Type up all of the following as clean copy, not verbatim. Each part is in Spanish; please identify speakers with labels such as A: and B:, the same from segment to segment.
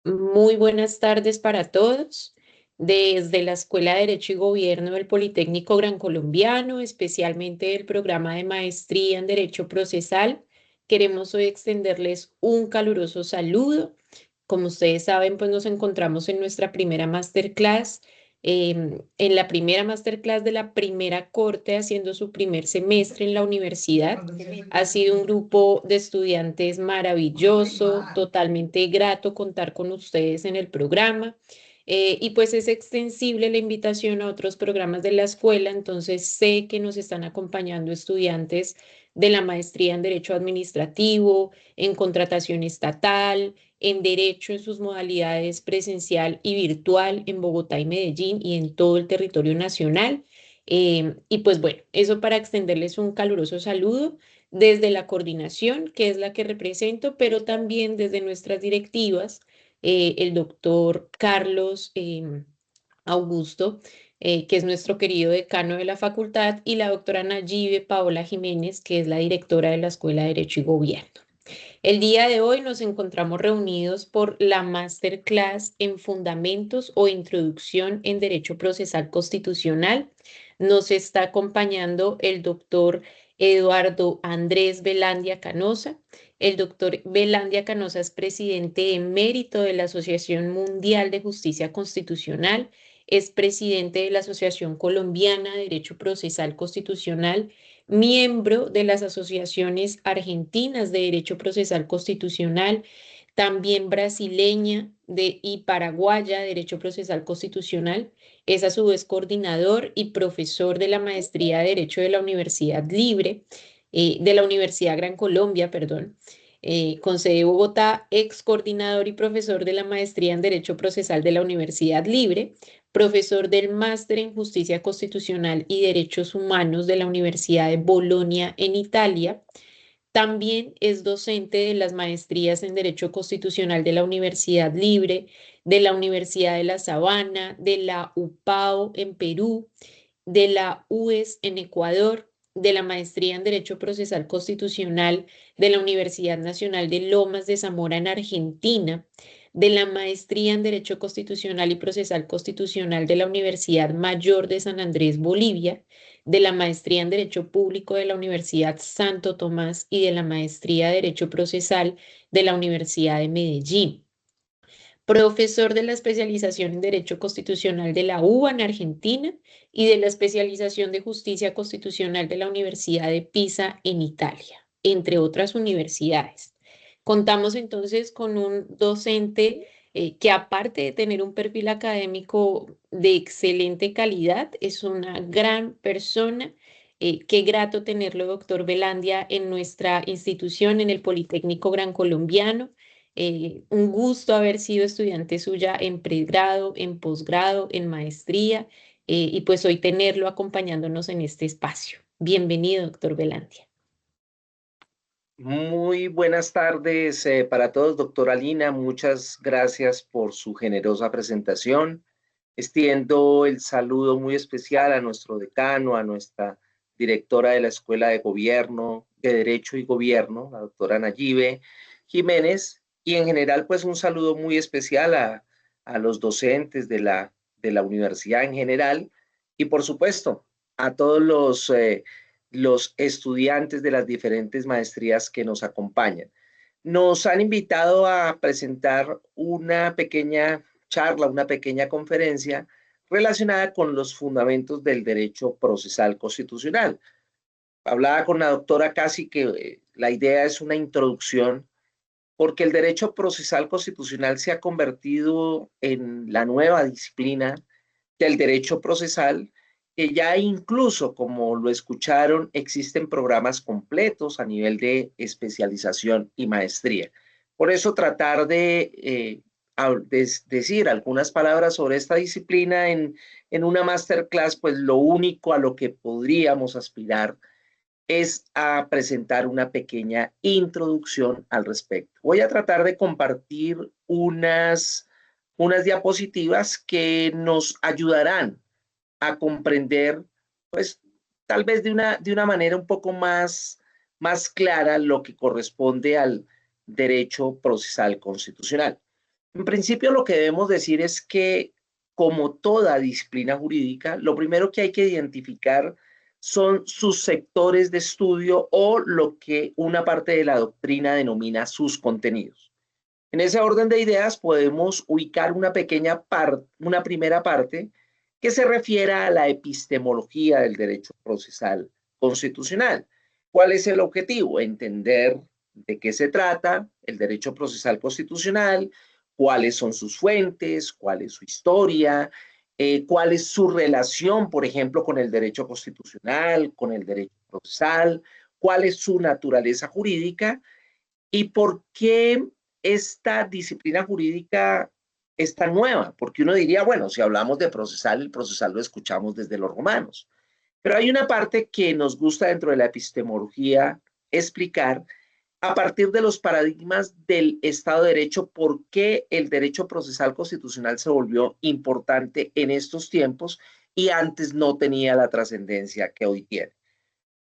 A: Muy buenas tardes para todos. Desde la Escuela de Derecho y Gobierno del Politécnico Gran Colombiano, especialmente del programa de maestría en Derecho Procesal, queremos hoy extenderles un caluroso saludo. Como ustedes saben, pues nos encontramos en nuestra primera masterclass, en la primera masterclass de la primera corte, haciendo su primer semestre en la universidad. Ha sido un grupo de estudiantes maravilloso, totalmente grato contar con ustedes en el programa. Y pues es extensible la invitación a otros programas de la escuela, entonces sé que nos están acompañando estudiantes de la maestría en Derecho Administrativo, en Contratación Estatal, en Derecho en sus modalidades presencial y virtual en Bogotá y Medellín y en todo el territorio nacional. Y pues bueno, eso para extenderles un caluroso saludo desde la coordinación, que es la que represento, pero también desde nuestras directivas, el doctor Carlos Augusto, que es nuestro querido decano de la facultad, y la doctora Nayibe Paola Jiménez, que es la directora de la Escuela de Derecho y Gobierno. El día de hoy nos encontramos reunidos por la Masterclass en Fundamentos o Introducción en Derecho Procesal Constitucional. Nos está acompañando el doctor Eduardo Andrés Velandia Canosa. El doctor Velandia Canosa es presidente emérito de la Asociación Mundial de Justicia Constitucional, es presidente de la Asociación Colombiana de Derecho Procesal Constitucional, miembro de las asociaciones argentinas de Derecho Procesal Constitucional, también brasileña y paraguaya de Derecho Procesal Constitucional. Es a su vez coordinador y profesor de la Maestría de Derecho de la Universidad Libre, de la Universidad Gran Colombia, perdón. Con sede Bogotá, ex coordinador y profesor de la Maestría en Derecho Procesal de la Universidad Libre, profesor del Máster en Justicia Constitucional y Derechos Humanos de la Universidad de Bolonia en Italia. También es docente de las maestrías en Derecho Constitucional de la Universidad Libre, de la Universidad de La Sabana, de la UPAO en Perú, de la UES en Ecuador, de la maestría en Derecho Procesal Constitucional de la Universidad Nacional de Lomas de Zamora en Argentina, de la maestría en Derecho Constitucional y Procesal Constitucional de la Universidad Mayor de San Andrés, Bolivia, de la maestría en Derecho Público de la Universidad Santo Tomás y de la maestría de Derecho Procesal de la Universidad de Medellín, profesor de la especialización en Derecho Constitucional de la UBA en Argentina y de la especialización de Justicia Constitucional de la Universidad de Pisa en Italia, entre otras universidades. Contamos entonces con un docente que aparte de tener un perfil académico de excelente calidad, es una gran persona. Qué grato tenerlo, doctor Velandia, en nuestra institución, en el Politécnico Gran Colombiano. Un gusto haber sido estudiante suya en pregrado, en posgrado, en maestría, y pues hoy tenerlo acompañándonos en este espacio. Bienvenido, doctor Velandia.
B: Muy buenas tardes para todos, doctora Lina. Muchas gracias por su generosa presentación. Extiendo el saludo muy especial a nuestro decano, a nuestra directora de la Escuela de Gobierno, de Derecho y Gobierno, la doctora Nayibe Jiménez, y en general, pues un saludo muy especial a los docentes de la universidad en general y, por supuesto, a todos los estudiantes de las diferentes maestrías que nos acompañan. Nos han invitado a presentar una pequeña charla, una pequeña conferencia relacionada con los fundamentos del derecho procesal constitucional. Hablaba con la doctora casi que la idea es una introducción porque el derecho procesal constitucional se ha convertido en la nueva disciplina del derecho procesal, que ya incluso, como lo escucharon, existen programas completos a nivel de especialización y maestría. Por eso tratar de decir algunas palabras sobre esta disciplina en una masterclass, pues lo único a lo que podríamos aspirar es a presentar una pequeña introducción al respecto. Voy a tratar de compartir unas diapositivas que nos ayudarán a comprender, pues, tal vez de una manera un poco más clara lo que corresponde al derecho procesal constitucional. En principio, lo que debemos decir es que, como toda disciplina jurídica, lo primero que hay que identificar son sus sectores de estudio o lo que una parte de la doctrina denomina sus contenidos. En ese orden de ideas podemos ubicar una primera parte que se refiere a la epistemología del derecho procesal constitucional. ¿Cuál es el objetivo? Entender de qué se trata el derecho procesal constitucional, cuáles son sus fuentes, cuál es su historia, cuál es su relación, por ejemplo, con el derecho constitucional, con el derecho procesal, cuál es su naturaleza jurídica y por qué esta disciplina jurídica es tan nueva. Porque uno diría, bueno, si hablamos de procesal, el procesal lo escuchamos desde los romanos. Pero hay una parte que nos gusta dentro de la epistemología explicar a partir de los paradigmas del Estado de Derecho, por qué el derecho procesal constitucional se volvió importante en estos tiempos y antes no tenía la trascendencia que hoy tiene.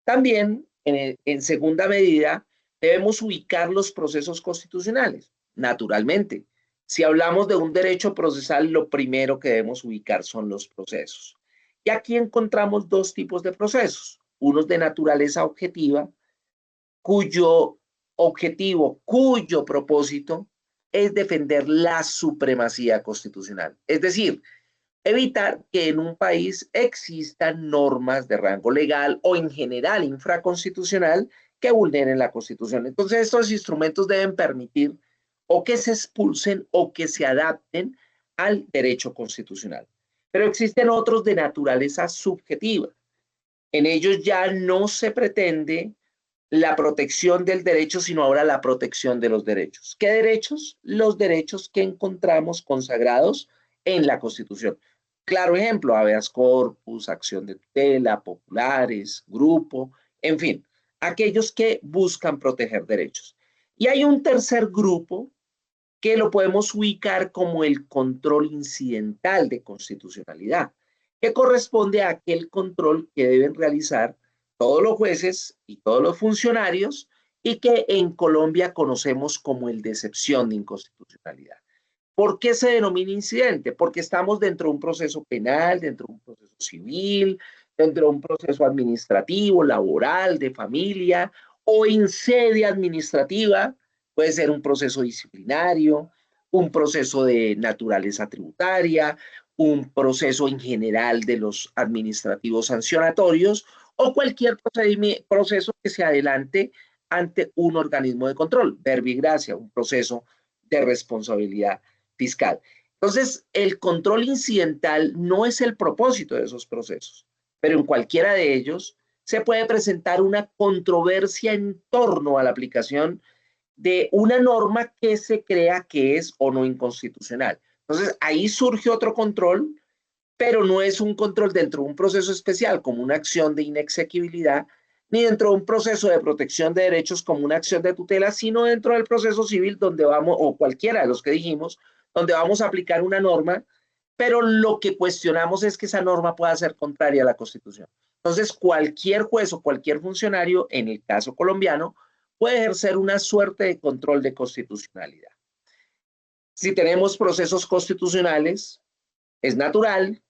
B: También, en segunda medida, debemos ubicar los procesos constitucionales. Naturalmente, si hablamos de un derecho procesal, lo primero que debemos ubicar son los procesos. Y aquí encontramos dos tipos de procesos, unos de naturaleza objetiva, cuyo objetivo, cuyo propósito es defender la supremacía constitucional. Es decir, evitar que en un país existan normas de rango legal o en general infraconstitucional que vulneren la Constitución. Entonces, estos instrumentos deben permitir o que se expulsen o que se adapten al derecho constitucional. Pero existen otros de naturaleza subjetiva. En ellos ya no se pretende la protección del derecho, sino ahora la protección de los derechos. ¿Qué derechos? Los derechos que encontramos consagrados en la Constitución. Claro ejemplo, habeas corpus, acción de tutela, populares, grupo, en fin, aquellos que buscan proteger derechos. Y hay un tercer grupo que lo podemos ubicar como el control incidental de constitucionalidad, que corresponde a aquel control que deben realizar todos los jueces y todos los funcionarios y que en Colombia conocemos como el de excepción de inconstitucionalidad. ¿Por qué se denomina incidente? Porque estamos dentro de un proceso penal, dentro de un proceso civil, dentro de un proceso administrativo, laboral, de familia o en sede administrativa. Puede ser un proceso disciplinario, un proceso de naturaleza tributaria, un proceso en general de los administrativos sancionatorios o cualquier proceso que se adelante ante un organismo de control, verbigracia, un proceso de responsabilidad fiscal. Entonces, el control incidental no es el propósito de esos procesos, pero en cualquiera de ellos se puede presentar una controversia en torno a la aplicación de una norma que se crea que es o no inconstitucional. Entonces, ahí surge otro control, pero no es un control dentro de un proceso especial como una acción de inexequibilidad, ni dentro de un proceso de protección de derechos como una acción de tutela, sino dentro del proceso civil donde vamos, o cualquiera de los que dijimos, donde vamos a aplicar una norma, pero lo que cuestionamos es que esa norma pueda ser contraria a la Constitución. Entonces, cualquier juez o cualquier funcionario, en el caso colombiano, puede ejercer una suerte de control de constitucionalidad. Si tenemos procesos constitucionales, es natural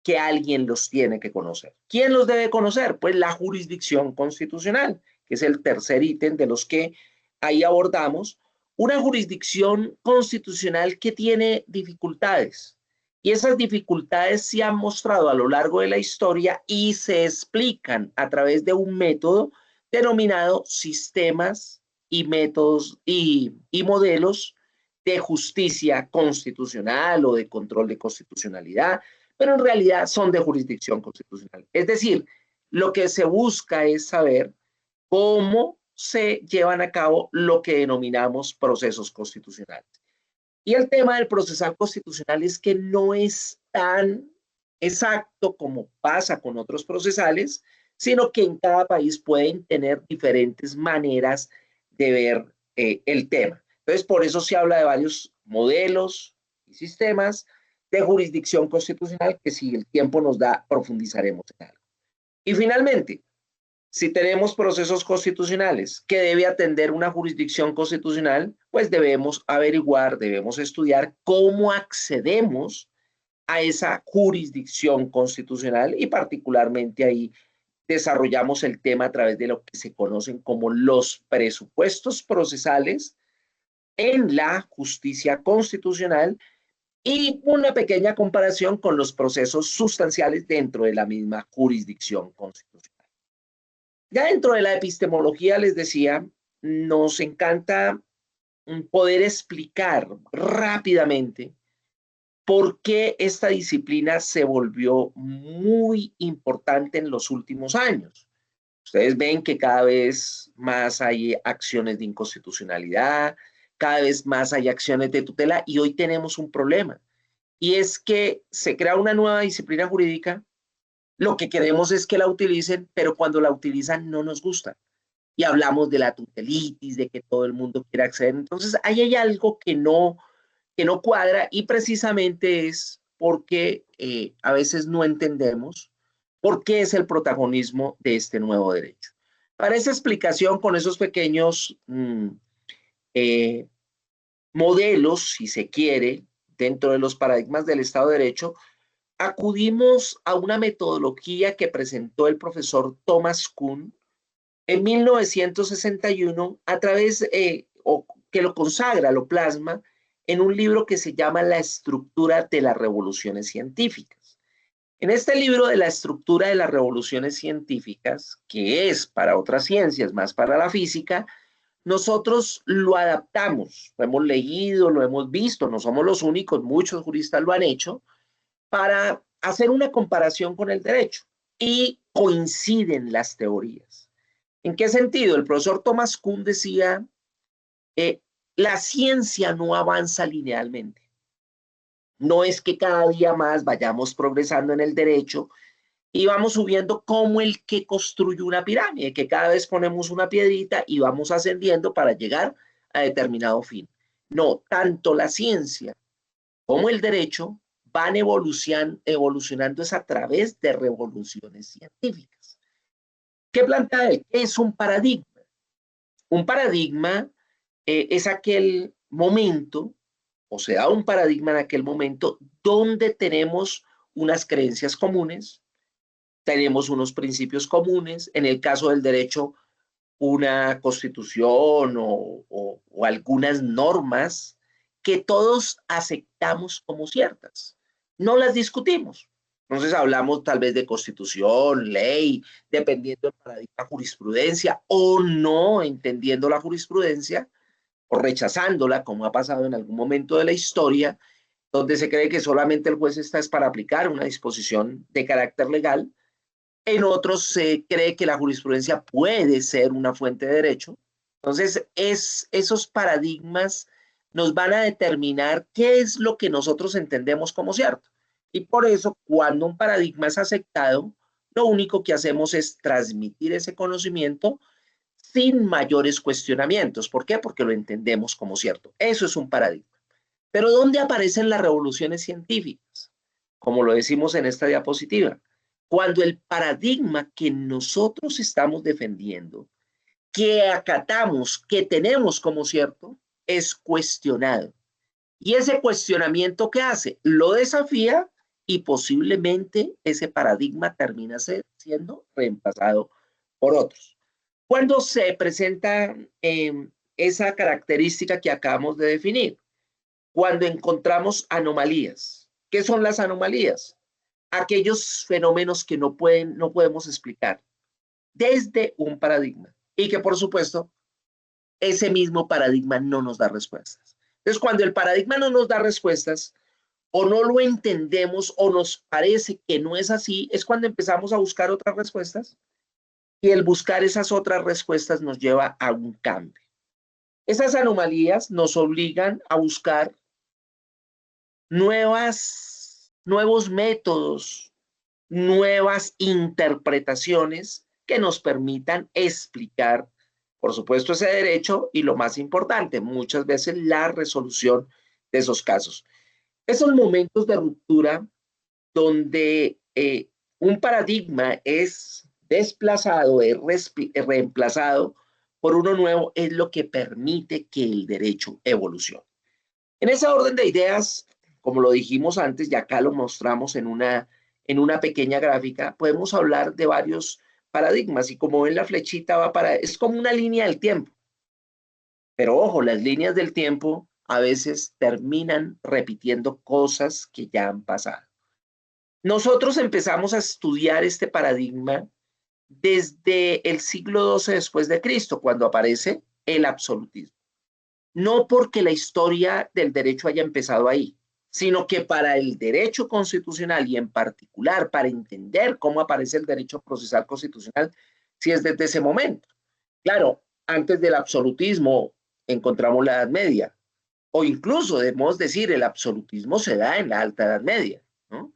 B: que alguien los tiene que conocer. ¿Quién los debe conocer? Pues la jurisdicción constitucional, que es el tercer ítem de los que ahí abordamos. Una jurisdicción constitucional que tiene dificultades. Y esas dificultades se han mostrado a lo largo de la historia y se explican a través de un método denominado sistemas y métodos y modelos de justicia constitucional o de control de constitucionalidad, pero en realidad son de jurisdicción constitucional. Es decir, lo que se busca es saber cómo se llevan a cabo lo que denominamos procesos constitucionales. Y el tema del procesal constitucional es que no es tan exacto como pasa con otros procesales, sino que en cada país pueden tener diferentes maneras de ver el tema. Entonces, por eso se habla de varios modelos y sistemas de jurisdicción constitucional que si el tiempo nos da, profundizaremos en algo. Y finalmente, Si tenemos procesos constitucionales que debe atender una jurisdicción constitucional, pues debemos averiguar, debemos estudiar cómo accedemos a esa jurisdicción constitucional y particularmente ahí desarrollamos el tema a través de lo que se conocen como los presupuestos procesales en la justicia constitucional y una pequeña comparación con los procesos sustanciales dentro de la misma jurisdicción constitucional. Ya dentro de la epistemología, les decía, nos encanta poder explicar rápidamente por qué esta disciplina se volvió muy importante en los últimos años. Ustedes ven que cada vez más hay acciones de inconstitucionalidad, cada vez más hay acciones de tutela y hoy tenemos un problema. Y es que se crea una nueva disciplina jurídica, lo que queremos es que la utilicen, pero cuando la utilizan no nos gusta. Y hablamos de la tutelitis, de que todo el mundo quiere acceder. Entonces, ahí hay algo que no cuadra y precisamente es porque a veces no entendemos por qué es el protagonismo de este nuevo derecho. Para esa explicación, con esos pequeños eh, modelos, si se quiere, dentro de los paradigmas del Estado de Derecho, acudimos a una metodología que presentó el profesor Thomas Kuhn en 1961 a través, o que lo consagra, lo plasma, en un libro que se llama La estructura de las revoluciones científicas. En este libro de la estructura de las revoluciones científicas, que es para otras ciencias, más para la física, nosotros lo adaptamos, lo hemos leído, lo hemos visto, no somos los únicos, muchos juristas lo han hecho, para hacer una comparación con el derecho y coinciden las teorías. ¿En qué sentido? El profesor Thomas Kuhn decía, la ciencia no avanza linealmente. No es que cada día más vayamos progresando en el derecho y vamos subiendo como el que construye una pirámide, que cada vez ponemos una piedrita y vamos ascendiendo para llegar a determinado fin. No, tanto la ciencia como el derecho van evolucionando es a través de revoluciones científicas. ¿Qué plantea él? Es un paradigma. Un paradigma es aquel momento, o se da un paradigma en aquel momento donde tenemos unas creencias comunes, tenemos unos principios comunes, en el caso del derecho, una constitución o algunas normas que todos aceptamos como ciertas. No las discutimos. Entonces hablamos tal vez de constitución, ley, dependiendo del paradigma jurisprudencia o no entendiendo la jurisprudencia o rechazándola, como ha pasado en algún momento de la historia, donde se cree que solamente el juez está es para aplicar una disposición de carácter legal. En otros se cree que la jurisprudencia puede ser una fuente de derecho. Entonces, esos paradigmas nos van a determinar qué es lo que nosotros entendemos como cierto. Y por eso, cuando un paradigma es aceptado, lo único que hacemos es transmitir ese conocimiento sin mayores cuestionamientos. ¿Por qué? Porque lo entendemos como cierto. Eso es un paradigma. Pero ¿dónde aparecen las revoluciones científicas? Como lo decimos en esta diapositiva, cuando el paradigma que nosotros estamos defendiendo, que acatamos, que tenemos como cierto, es cuestionado. Y ese cuestionamiento, ¿qué hace? Lo desafía y posiblemente ese paradigma termina siendo reemplazado por otros. Cuando se presenta esa característica que acabamos de definir, cuando encontramos anomalías. ¿Qué son las anomalías? Aquellos fenómenos que no podemos explicar desde un paradigma y que por supuesto ese mismo paradigma no nos da respuestas. Entonces, cuando el paradigma no nos da respuestas o no lo entendemos o nos parece que no es así, es cuando empezamos a buscar otras respuestas y el buscar esas otras respuestas nos lleva a un cambio. Esas anomalías nos obligan a buscar nuevos métodos, nuevas interpretaciones que nos permitan explicar, por supuesto, ese derecho y lo más importante, muchas veces la resolución de esos casos. Esos momentos de ruptura donde un paradigma es desplazado, es reemplazado por uno nuevo, es lo que permite que el derecho evolucione. En ese orden de ideas, como lo dijimos antes, y acá lo mostramos en una pequeña gráfica, podemos hablar de varios paradigmas y como ven la flechita va para, es como una línea del tiempo. Pero ojo, las líneas del tiempo a veces terminan repitiendo cosas que ya han pasado. Nosotros empezamos a estudiar este paradigma desde el siglo XII después de Cristo, cuando aparece el absolutismo. No porque la historia del derecho haya empezado ahí, sino que para el derecho constitucional y en particular para entender cómo aparece el derecho procesal constitucional, si es desde ese momento. Claro, antes del absolutismo encontramos la Edad Media, o incluso debemos decir el absolutismo se da en la Alta Edad Media, ¿no?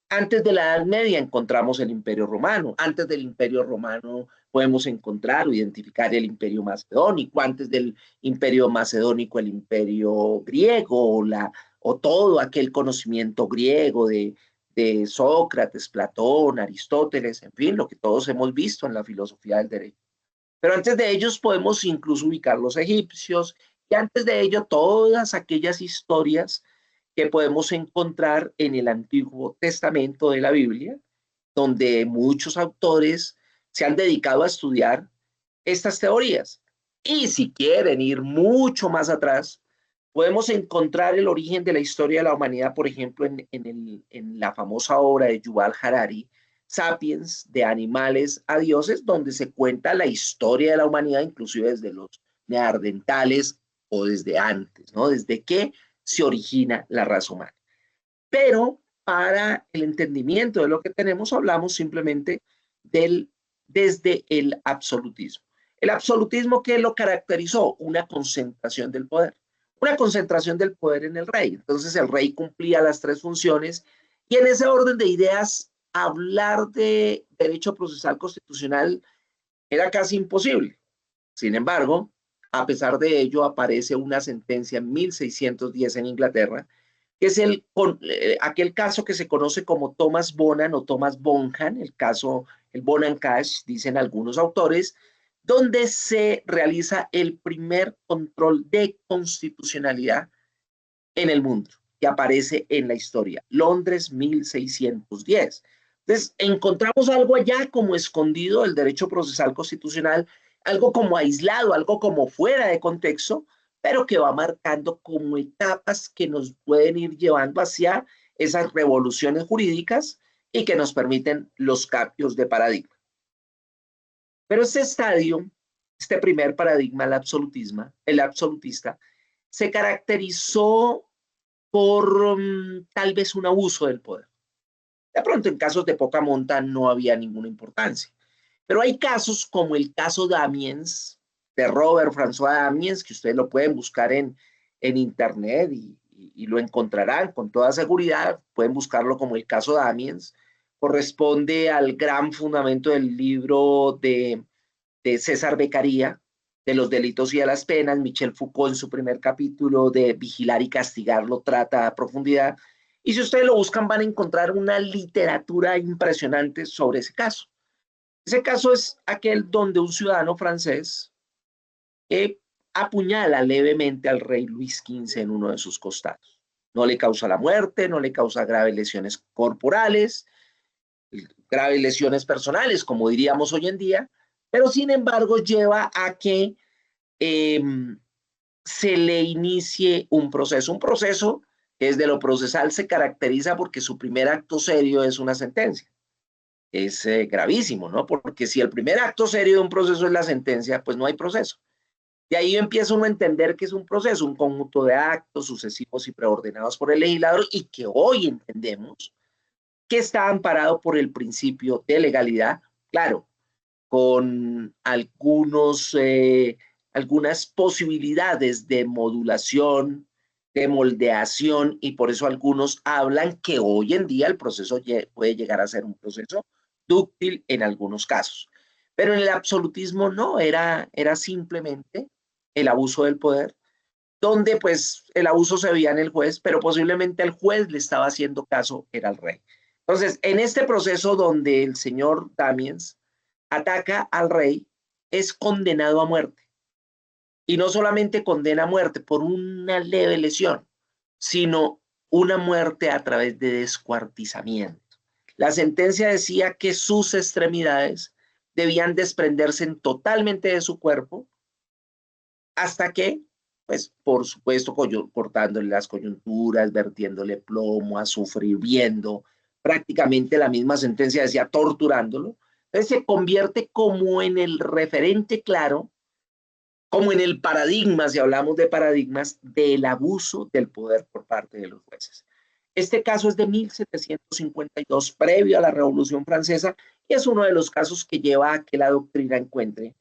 B: Antes de la Edad Media encontramos el Imperio Romano. Antes del Imperio Romano podemos encontrar o identificar el Imperio Macedónico. Antes del Imperio Macedónico, el Imperio Griego o todo aquel conocimiento griego de Sócrates, Platón, Aristóteles, en fin, lo que todos hemos visto en la filosofía del derecho. Pero antes de ellos podemos incluso ubicar los egipcios y antes de ello todas aquellas historias que podemos encontrar en el Antiguo Testamento de la Biblia, donde muchos autores se han dedicado a estudiar estas teorías. Y si quieren ir mucho más atrás, podemos encontrar el origen de la historia de la humanidad, por ejemplo, en la famosa obra de Yuval Harari, Sapiens, de animales a dioses, donde se cuenta la historia de la humanidad, inclusive desde los neandertales o desde antes, ¿no? Desde que se origina la raza humana. Pero para el entendimiento de lo que tenemos, hablamos simplemente desde el absolutismo. El absolutismo, ¿qué lo caracterizó? Una concentración del poder. Una concentración del poder en el rey. Entonces el rey cumplía las tres funciones y en ese orden de ideas, hablar de derecho procesal constitucional era casi imposible. Sin embargo, a pesar de ello, aparece una sentencia en 1610 en Inglaterra, que es aquel caso que se conoce como Thomas Bonan o Thomas Bonham, el Bonan Cash, dicen algunos autores, donde se realiza el primer control de constitucionalidad en el mundo, que aparece en la historia, Londres 1610. Entonces, encontramos algo allá como escondido del derecho procesal constitucional, algo como aislado, algo como fuera de contexto, pero que va marcando como etapas que nos pueden ir llevando hacia esas revoluciones jurídicas y que nos permiten los cambios de paradigma. Pero este estadio, este primer paradigma, el absolutista, se caracterizó por tal vez un abuso del poder. De pronto, en casos de poca monta no había ninguna importancia. Pero hay casos como el caso Damiens, de Robert François Damiens, que ustedes lo pueden buscar en internet y lo encontrarán con toda seguridad. Pueden buscarlo como el caso Damiens. Corresponde al gran fundamento del libro de César Beccaria, de los delitos y de las penas. Michel Foucault en su primer capítulo de Vigilar y Castigar lo trata a profundidad. Y si ustedes lo buscan van a encontrar una literatura impresionante sobre ese caso. Ese caso es aquel donde un ciudadano francés apuñala levemente al rey Luis XV en uno de sus costados. No le causa la muerte, no le causa graves lesiones corporales, graves lesiones personales, como diríamos hoy en día, pero sin embargo lleva a que eh, se le inicie un proceso que desde lo procesal se caracteriza porque su primer acto serio es una sentencia. Es gravísimo, ¿no? Porque si el primer acto serio de un proceso es la sentencia, pues no hay proceso. De ahí empieza uno a entender que es un proceso, un conjunto de actos sucesivos y preordenados por el legislador y que hoy entendemos que está amparado por el principio de legalidad, claro, con algunas posibilidades de modulación, de moldeación, y por eso algunos hablan que hoy en día el proceso puede llegar a ser un proceso dúctil en algunos casos. Pero en el absolutismo no, era simplemente el abuso del poder, donde pues el abuso se veía en el juez, pero posiblemente el juez le estaba haciendo caso, era el rey. Entonces, en este proceso donde el señor Damiens ataca al rey, es condenado a muerte. Y no solamente condena a muerte por una leve lesión, sino una muerte a través de descuartizamiento. La sentencia decía que sus extremidades debían desprenderse totalmente de su cuerpo hasta que, pues, por supuesto, cortándole las coyunturas, vertiéndole plomo, azufre hirviendo, prácticamente la misma sentencia decía torturándolo. Entonces se convierte como en el referente claro, como en el paradigma, si hablamos de paradigmas, del abuso del poder por parte de los jueces. Este caso es de 1752, previo a la Revolución Francesa, y es uno de los casos que lleva a que la doctrina encuentre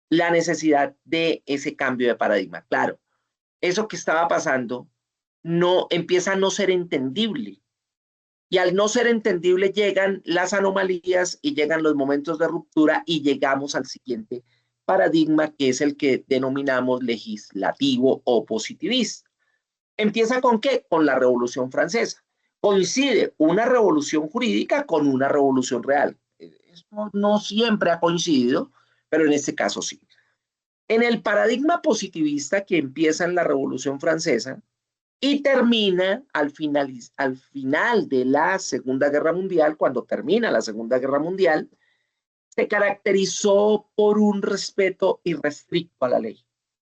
B: la necesidad de ese cambio de paradigma. Claro, eso que estaba pasando no empieza a no ser entendible. Y al no ser entendible llegan las anomalías y llegan los momentos de ruptura y llegamos al siguiente paradigma, que es el que denominamos legislativo o positivista. ¿Empieza con qué? Con la Revolución Francesa. Coincide una revolución jurídica con una revolución real. Esto no siempre ha coincidido, pero en este caso sí. En el paradigma positivista que empieza en la Revolución Francesa y termina al final de la Segunda Guerra Mundial, cuando termina la Segunda Guerra Mundial, se caracterizó por un respeto irrestricto a la ley.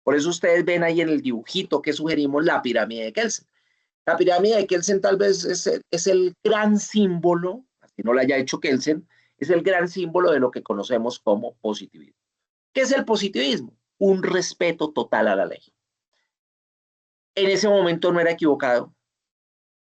B: Por eso ustedes ven ahí en el dibujito que sugerimos la pirámide de Kelsen. La pirámide de Kelsen tal vez es el gran símbolo, así no la haya hecho Kelsen, es el gran símbolo de lo que conocemos como positivismo. ¿Qué es el positivismo? Un respeto total a la ley. En ese momento no era equivocado,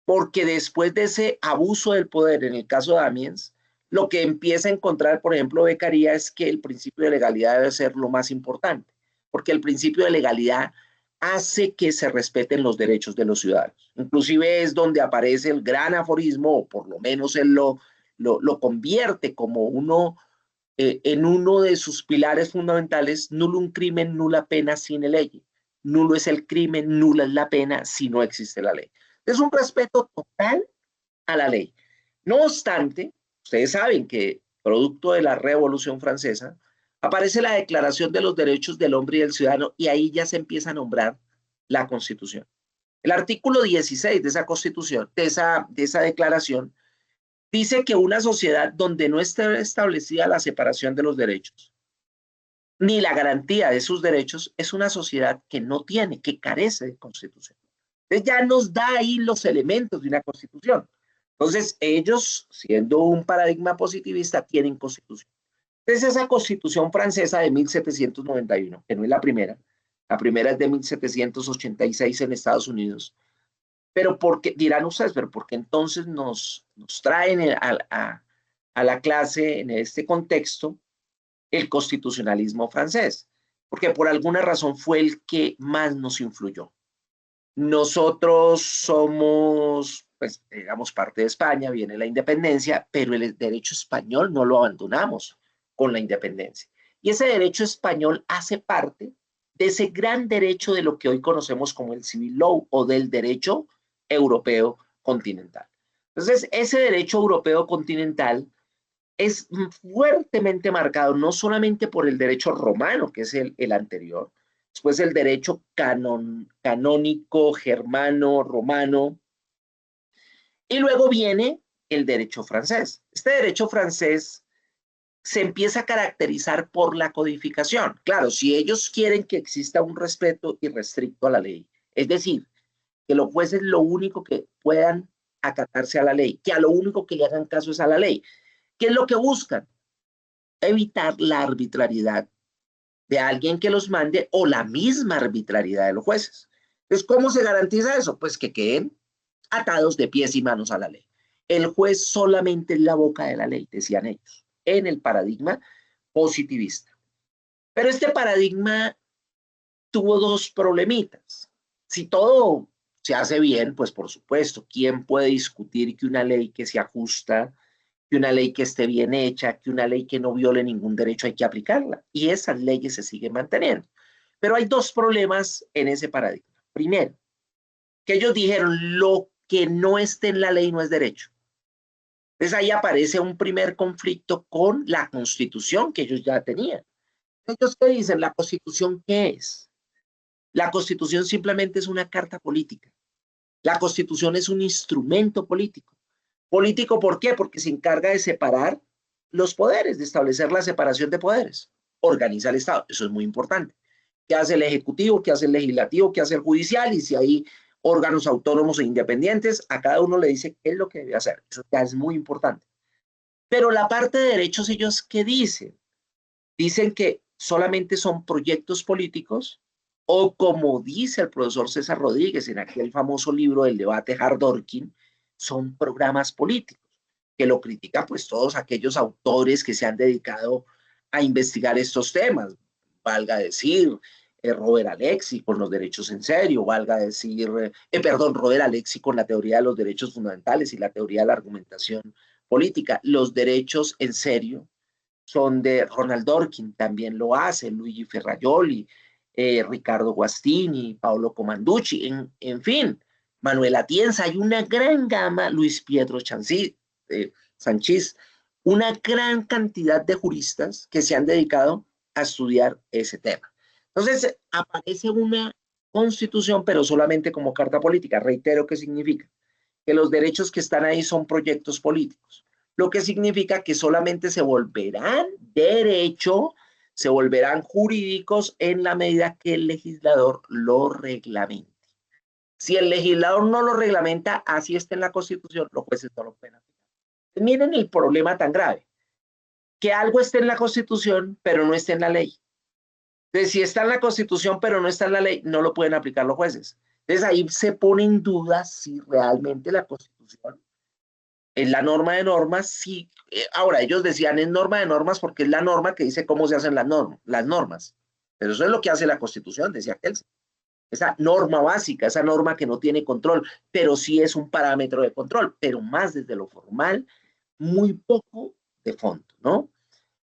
B: porque después de ese abuso del poder, en el caso de Amiens, lo que empieza a encontrar, por ejemplo, Beccaria, es que el principio de legalidad debe ser lo más importante, porque el principio de legalidad hace que se respeten los derechos de los ciudadanos. Inclusive es donde aparece el gran aforismo, o por lo menos él lo convierte como en uno de sus pilares fundamentales: nullum crimen, nulla pena sine ley. Nulo es el crimen, nula es la pena si no existe la ley. Es un respeto total a la ley. No obstante, ustedes saben que producto de la Revolución Francesa aparece la Declaración de los Derechos del Hombre y del Ciudadano, y ahí ya se empieza a nombrar la Constitución. El artículo 16 de esa Constitución, de esa declaración, dice que una sociedad donde no esté establecida la separación de los derechos ni la garantía de sus derechos es una sociedad que no tiene, que carece de constitución. Entonces ya nos da ahí los elementos de una constitución. Entonces ellos, siendo un paradigma positivista, tienen constitución. Entonces esa constitución francesa de 1791, que no es la primera es de 1786 en Estados Unidos, pero porque, dirán ustedes, pero porque entonces nos traen a la clase en este contexto el constitucionalismo francés, porque por alguna razón fue el que más nos influyó. Nosotros somos, pues, digamos, parte de España, viene la independencia, pero el derecho español no lo abandonamos con la independencia. Y ese derecho español hace parte de ese gran derecho de lo que hoy conocemos como el civil law o del derecho europeo continental. Entonces, ese derecho europeo continental es fuertemente marcado no solamente por el derecho romano, que es el anterior, después el derecho canónico, germano, romano, y luego viene el derecho francés. Este derecho francés se empieza a caracterizar por la codificación. Claro, si ellos quieren que exista un respeto irrestricto a la ley, es decir, que los jueces lo único que puedan acatarse a la ley, que a lo único que le hagan caso es a la ley. ¿Qué es lo que buscan? Evitar la arbitrariedad de alguien que los mande o la misma arbitrariedad de los jueces. Entonces, ¿cómo se garantiza eso? Pues que queden atados de pies y manos a la ley. El juez solamente es la boca de la ley, decían ellos, en el paradigma positivista. Pero este paradigma tuvo dos problemitas. Si todo se hace bien, pues por supuesto, ¿quién puede discutir que una ley que se ajusta, que una ley que esté bien hecha, que una ley que no viole ningún derecho hay que aplicarla? Y esas leyes se siguen manteniendo. Pero hay dos problemas en ese paradigma. Primero, que ellos dijeron lo que no esté en la ley no es derecho. Entonces ahí aparece un primer conflicto con la Constitución que ellos ya tenían. Ellos te dicen, ¿la Constitución qué es? La Constitución simplemente es una carta política. La Constitución es un instrumento político. Político, ¿por qué? Porque se encarga de separar los poderes, de establecer la separación de poderes. Organiza el Estado. Eso es muy importante. ¿Qué hace el Ejecutivo? ¿Qué hace el Legislativo? ¿Qué hace el Judicial? Y si hay órganos autónomos e independientes, a cada uno le dice qué es lo que debe hacer. Eso ya es muy importante. Pero la parte de derechos, ¿ellos qué dicen? Dicen que solamente son proyectos políticos o, como dice el profesor César Rodríguez en aquel famoso libro del debate Hard-Dorkin, son programas políticos, que lo critican pues todos aquellos autores que se han dedicado a investigar estos temas, valga decir, Robert Alexi con los derechos en serio, valga decir, Robert Alexi con la teoría de los derechos fundamentales y la teoría de la argumentación política. Los derechos en serio son de Ronald Dworkin, también lo hace, Luigi Ferrajoli, Ricardo Guastini, Paolo Comanducci, en fin, Manuel Atienza, hay una gran gama, Luis Pietro Sanchís, una gran cantidad de juristas que se han dedicado a estudiar ese tema. Entonces, aparece una constitución, pero solamente como carta política. Reitero qué significa. Que los derechos que están ahí son proyectos políticos, lo que significa que solamente se volverán derecho, se volverán jurídicos en la medida que el legislador lo reglamente. Si el legislador no lo reglamenta, así está en la Constitución, los jueces no lo pueden aplicar. Miren el problema tan grave, que algo esté en la Constitución, pero no esté en la ley. Entonces, si está en la Constitución, pero no está en la ley, no lo pueden aplicar los jueces. Entonces, ahí se pone en duda si realmente la Constitución es la norma de normas. Sí, ahora, ellos decían es norma de normas porque es la norma que dice cómo se hacen las normas. Pero eso es lo que hace la Constitución, decía Kelsen. Esa norma básica, esa norma que no tiene control, pero sí es un parámetro de control, pero más desde lo formal, muy poco de fondo, ¿no?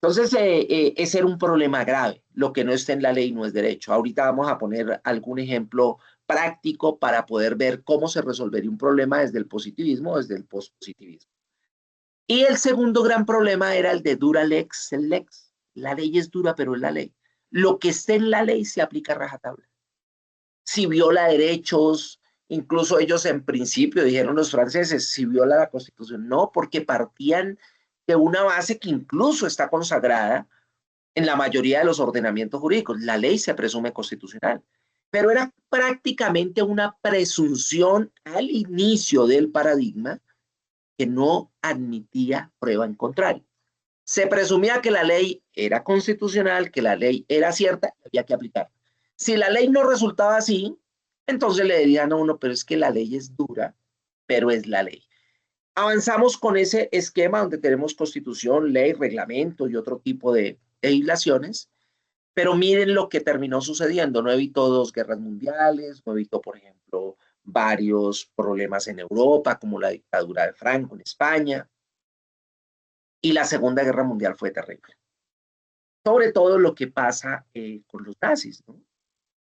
B: Entonces, ese era un problema grave. Lo que no está en la ley no es derecho. Ahorita vamos a poner algún ejemplo práctico para poder ver cómo se resolvería un problema desde el positivismo, desde el pospositivismo. Y el segundo gran problema era el de dura lex, el lex. La ley es dura, pero es la ley. Lo que esté en la ley se aplica a rajatabla. Si viola derechos, incluso ellos en principio dijeron los franceses, si viola la Constitución, no, porque partían de una base que incluso está consagrada en la mayoría de los ordenamientos jurídicos. La ley se presume constitucional, pero era prácticamente una presunción al inicio del paradigma que no admitía prueba en contrario. Se presumía que la ley era constitucional, que la ley era cierta, había que aplicarla. Si la ley no resultaba así, entonces le dirían a uno, pero es que la ley es dura, pero es la ley. Avanzamos con ese esquema donde tenemos constitución, ley, reglamento y otro tipo de legislaciones, pero miren lo que terminó sucediendo. No evitó dos guerras mundiales, no evitó, por ejemplo, varios problemas en Europa, como la dictadura de Franco en España, y la Segunda Guerra Mundial fue terrible. Sobre todo lo que pasa con los nazis, ¿no?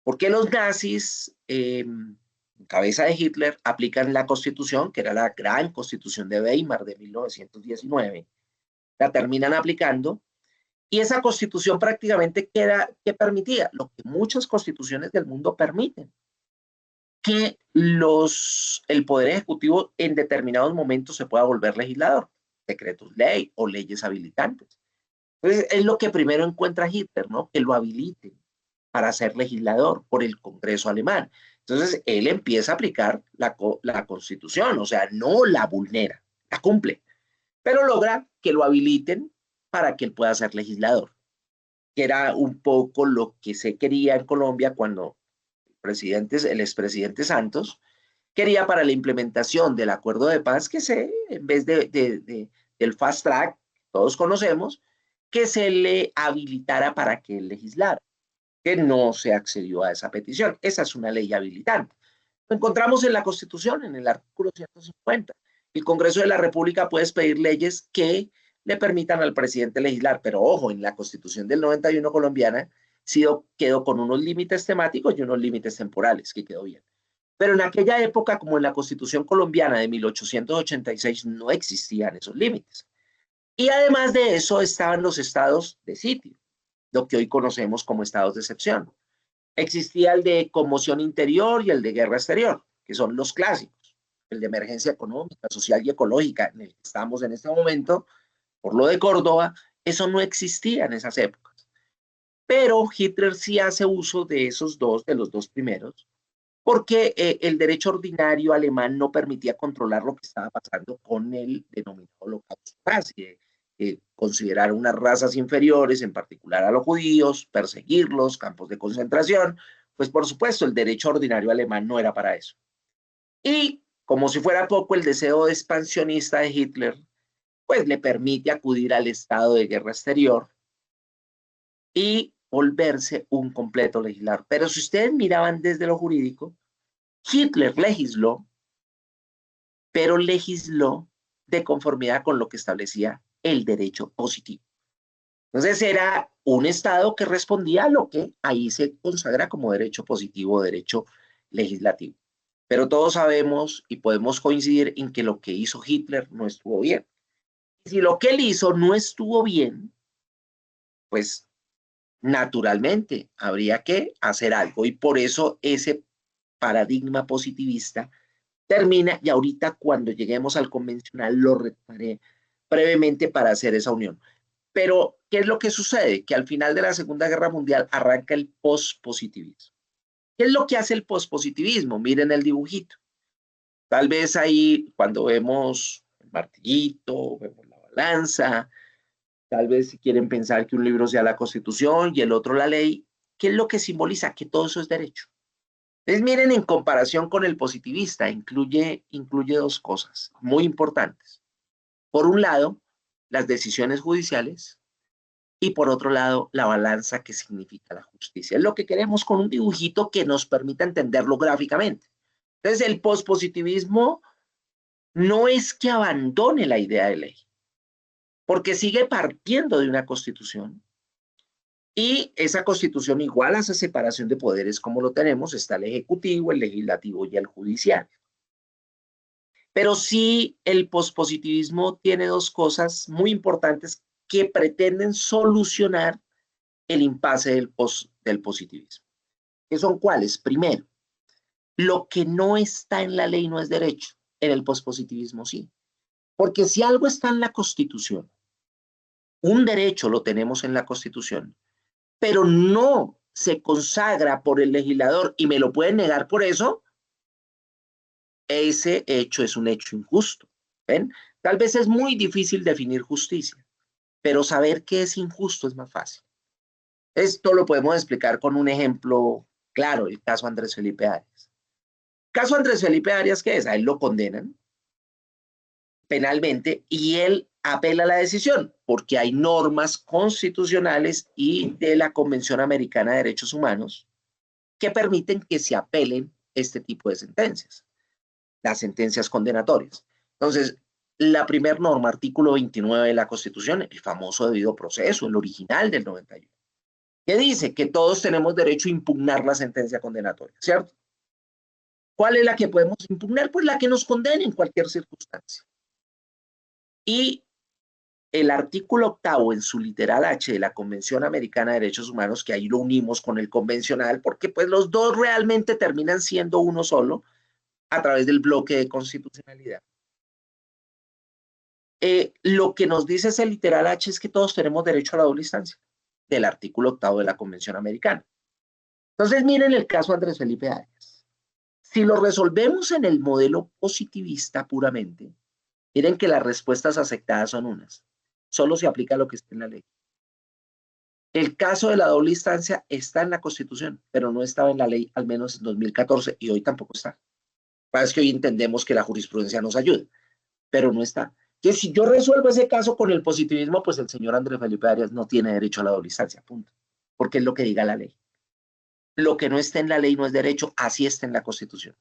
B: Porque los nazis, en cabeza de Hitler, aplican la Constitución, que era la gran Constitución de Weimar de 1919, la terminan aplicando, y esa Constitución prácticamente queda, ¿qué permitía? Lo que muchas constituciones del mundo permiten, que el Poder Ejecutivo en determinados momentos se pueda volver legislador, decretos ley o leyes habilitantes. Entonces, es lo que primero encuentra Hitler, ¿no? Que lo habiliten para ser legislador por el Congreso alemán. Entonces, él empieza a aplicar la Constitución, o sea, no la vulnera, la cumple, pero logra que lo habiliten para que él pueda ser legislador, que era un poco lo que se quería en Colombia cuando el expresidente Santos quería para la implementación del acuerdo de paz que en vez del fast track, todos conocemos, que se le habilitara para que él legislara, que no se accedió a esa petición. Esa es una ley habilitante. Lo encontramos en la Constitución, en el artículo 150. El Congreso de la República puede pedir leyes que le permitan al presidente legislar, pero ojo, en la Constitución del 91 colombiana quedó con unos límites temáticos y unos límites temporales, que quedó bien. Pero en aquella época, como en la Constitución colombiana de 1886, no existían esos límites. Y además de eso estaban los estados de sitio, lo que hoy conocemos como estados de excepción. Existía el de conmoción interior y el de guerra exterior, que son los clásicos. El de emergencia económica, social y ecológica, en el que estamos en este momento, por lo de Córdoba, eso no existía en esas épocas. Pero Hitler sí hace uso de esos dos, de los dos primeros, porque el derecho ordinario alemán no permitía controlar lo que estaba pasando con el denominado holocausto nazi, considerar unas razas inferiores, en particular a los judíos, perseguirlos, campos de concentración, pues por supuesto el derecho ordinario alemán no era para eso. Y como si fuera poco, el deseo expansionista de Hitler, pues le permite acudir al estado de guerra exterior y volverse un completo legislador. Pero si ustedes miraban desde lo jurídico, Hitler legisló, pero legisló de conformidad con lo que establecía el derecho positivo. Entonces era un Estado que respondía a lo que ahí se consagra como derecho positivo, derecho legislativo. Pero todos sabemos y podemos coincidir en que lo que hizo Hitler no estuvo bien. Si lo que él hizo no estuvo bien, pues naturalmente habría que hacer algo. Y por eso ese paradigma positivista termina, y ahorita cuando lleguemos al convencional lo retaré brevemente para hacer esa unión. Pero, ¿qué es lo que sucede? Que al final de la Segunda Guerra Mundial arranca el pospositivismo. ¿Qué es lo que hace el pospositivismo? Miren el dibujito. Tal vez ahí, cuando vemos el martillito, vemos la balanza, tal vez si quieren pensar que un libro sea la Constitución y el otro la ley, ¿qué es lo que simboliza? Que todo eso es derecho. Entonces, miren, en comparación con el positivista, incluye dos cosas muy importantes. Por un lado, las decisiones judiciales y por otro lado, la balanza que significa la justicia. Es lo que queremos con un dibujito que nos permita entenderlo gráficamente. Entonces, el pospositivismo no es que abandone la idea de ley, porque sigue partiendo de una constitución y esa constitución igual a esa separación de poderes como lo tenemos, está el ejecutivo, el legislativo y el judicial. Pero sí, el pospositivismo tiene dos cosas muy importantes que pretenden solucionar el impasse del positivismo. ¿Qué son cuáles? Primero, lo que no está en la ley no es derecho. En el pospositivismo sí. Porque si algo está en la Constitución, un derecho lo tenemos en la Constitución, pero no se consagra por el legislador y me lo pueden negar por eso, ese hecho es un hecho injusto. ¿Ven? Tal vez es muy difícil definir justicia, pero saber qué es injusto es más fácil. Esto lo podemos explicar con un ejemplo claro, el caso Andrés Felipe Arias. Caso Andrés Felipe Arias, ¿qué es? A él lo condenan penalmente y él apela a la decisión porque hay normas constitucionales y de la Convención Americana de Derechos Humanos que permiten que se apelen este tipo de sentencias, las sentencias condenatorias. Entonces, la primera norma, artículo 29 de la Constitución, el famoso debido proceso, el original del 91, que dice que todos tenemos derecho a impugnar la sentencia condenatoria, ¿cierto? ¿Cuál es la que podemos impugnar? Pues la que nos condene en cualquier circunstancia. Y el artículo octavo en su literal H de la Convención Americana de Derechos Humanos, que ahí lo unimos con el convencional, porque pues los dos realmente terminan siendo uno solo a través del bloque de constitucionalidad. Lo que nos dice ese literal H es que todos tenemos derecho a la doble instancia del artículo octavo de la Convención Americana. Entonces, miren el caso Andrés Felipe Arias. Si lo resolvemos en el modelo positivista puramente, miren que las respuestas aceptadas son unas. Solo se aplica lo que está en la ley. El caso de la doble instancia está en la Constitución, pero no estaba en la ley, al menos en 2014, y hoy tampoco está. Es que hoy entendemos que la jurisprudencia nos ayuda, pero no está. Que si yo resuelvo ese caso con el positivismo, pues el señor Andrés Felipe Arias no tiene derecho a la doble instancia, punto. Porque es lo que diga la ley. Lo que no está en la ley no es derecho, así está en la Constitución.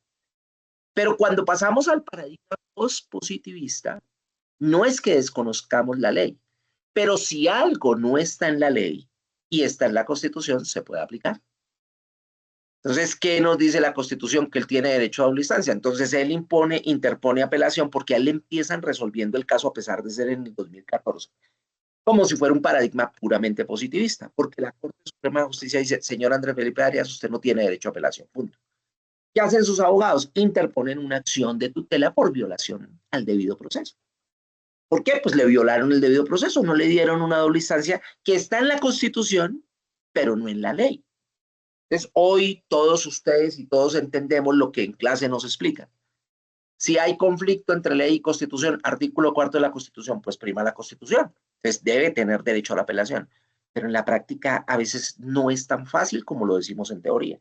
B: Pero cuando pasamos al paradigma pospositivista, no es que desconozcamos la ley, pero si algo no está en la ley y está en la Constitución, se puede aplicar. Entonces, ¿qué nos dice la Constitución? Que él tiene derecho a doble instancia. Entonces, él interpone apelación porque a él le empiezan resolviendo el caso a pesar de ser en el 2014, como si fuera un paradigma puramente positivista, porque la Corte Suprema de Justicia dice, señor Andrés Felipe Arias, usted no tiene derecho a apelación, punto. ¿Qué hacen sus abogados? Interponen una acción de tutela por violación al debido proceso. ¿Por qué? Pues le violaron el debido proceso, no le dieron una doble instancia que está en la Constitución, pero no en la ley. Entonces, hoy todos ustedes y todos entendemos lo que en clase nos explican. Si hay conflicto entre ley y Constitución, artículo 4 de la Constitución, pues prima la Constitución. Entonces, debe tener derecho a la apelación. Pero en la práctica a veces no es tan fácil como lo decimos en teoría.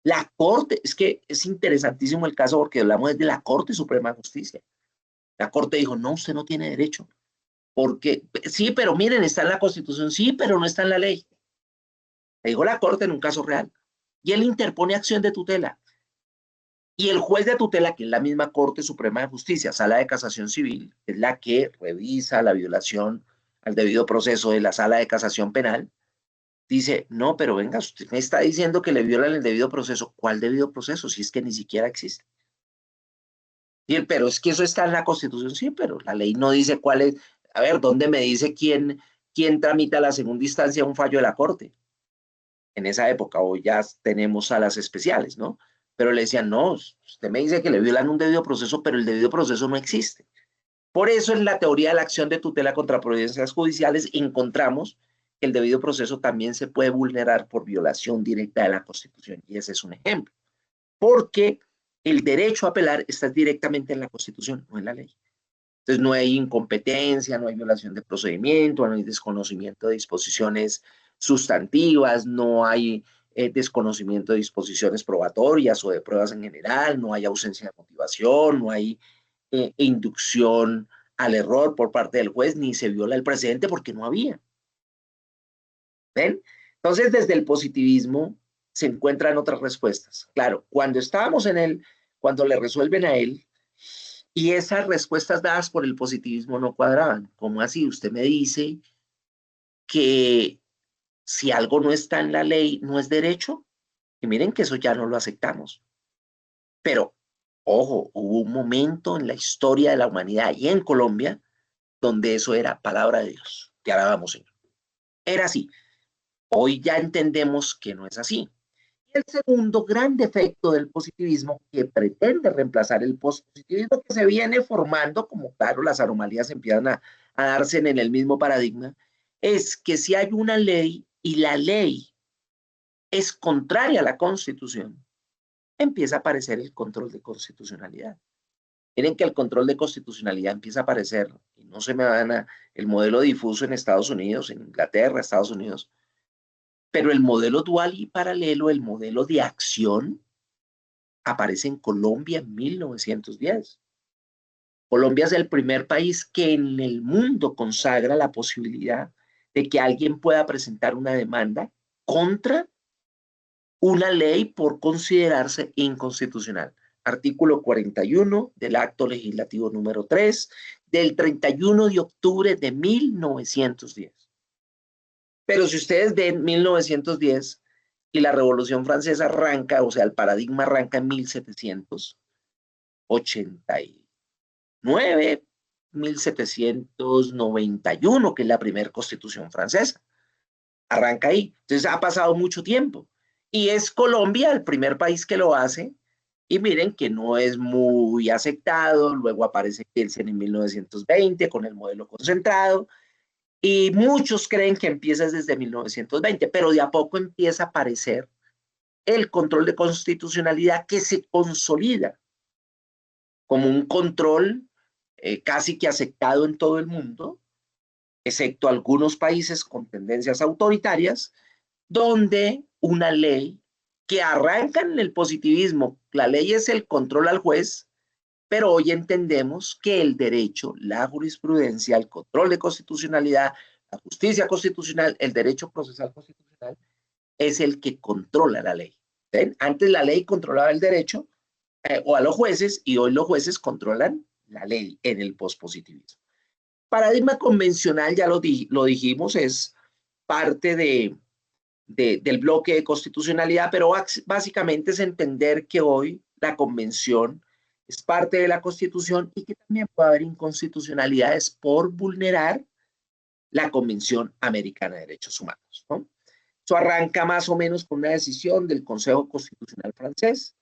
B: La Corte, es que es interesantísimo el caso porque hablamos de la Corte Suprema de Justicia. La Corte dijo, no, usted no tiene derecho. Porque, sí, pero miren, está en la Constitución, sí, pero no está en la ley. Le dijo la Corte en un caso real. Y él interpone acción de tutela. Y el juez de tutela, que es la misma Corte Suprema de Justicia, Sala de Casación Civil, es la que revisa la violación al debido proceso de la Sala de Casación Penal, dice, no, pero venga, usted me está diciendo que le violan el debido proceso. ¿Cuál debido proceso? Si es que ni siquiera existe. Y él, pero es que eso está en la Constitución, sí, pero la ley no dice cuál es. A ver, ¿dónde me dice quién tramita la segunda instancia un fallo de la Corte? En esa época, hoy ya tenemos salas especiales, ¿no? Pero le decían, no, usted me dice que le violan un debido proceso, pero el debido proceso no existe. Por eso en la teoría de la acción de tutela contra providencias judiciales encontramos que el debido proceso también se puede vulnerar por violación directa de la Constitución. Y ese es un ejemplo. Porque el derecho a apelar está directamente en la Constitución, no en la ley. Entonces no hay incompetencia, no hay violación de procedimiento, no hay desconocimiento de disposiciones sustantivas, no hay desconocimiento de disposiciones probatorias o de pruebas en general, no hay ausencia de motivación, no hay inducción al error por parte del juez, ni se viola el precedente porque no había. ¿Ven? Entonces, desde el positivismo se encuentran otras respuestas. Claro, cuando le resuelven a él, y esas respuestas dadas por el positivismo no cuadraban. ¿Cómo así? Usted me dice que si algo no está en la ley, no es derecho. Y miren que eso ya no lo aceptamos. Pero, ojo, hubo un momento en la historia de la humanidad y en Colombia donde eso era palabra de Dios. Te alabamos, Señor. Era así. Hoy ya entendemos que no es así. El segundo gran defecto del positivismo que pretende reemplazar el positivismo que se viene formando, como claro, las anomalías empiezan a darse en el mismo paradigma, es que si hay una ley y la ley es contraria a la Constitución, empieza a aparecer el control de constitucionalidad. Miren que el control de constitucionalidad empieza a aparecer, y no se me van el modelo difuso en Estados Unidos, en Inglaterra, Estados Unidos, pero el modelo dual y paralelo, el modelo de acción, aparece en Colombia en 1910. Colombia es el primer país que en el mundo consagra la posibilidad de que alguien pueda presentar una demanda contra una ley por considerarse inconstitucional. Artículo 41 del Acto Legislativo número 3 del 31 de octubre de 1910. Pero si ustedes ven 1910 y la Revolución Francesa arranca, o sea, el paradigma arranca en 1789, 1791, que es la primera constitución francesa. Arranca ahí. Entonces ha pasado mucho tiempo. Y es Colombia el primer país que lo hace. Y miren que no es muy aceptado. Luego aparece Kelsen en 1920 con el modelo concentrado. Y muchos creen que empieza desde 1920, pero de a poco empieza a aparecer el control de constitucionalidad que se consolida como un control casi que aceptado en todo el mundo, excepto algunos países con tendencias autoritarias, donde una ley que arranca en el positivismo, la ley es el control al juez, pero hoy entendemos que el derecho, la jurisprudencia, el control de constitucionalidad, la justicia constitucional, el derecho procesal constitucional, es el que controla la ley. ¿Ven? Antes la ley controlaba el derecho o a los jueces y hoy los jueces controlan la ley en el pospositivismo. Paradigma convencional, ya lo dijimos, es parte del bloque de constitucionalidad, pero básicamente es entender que hoy la convención es parte de la Constitución y que también puede haber inconstitucionalidades por vulnerar la Convención Americana de Derechos Humanos, ¿no? Eso arranca más o menos con una decisión del Consejo Constitucional francés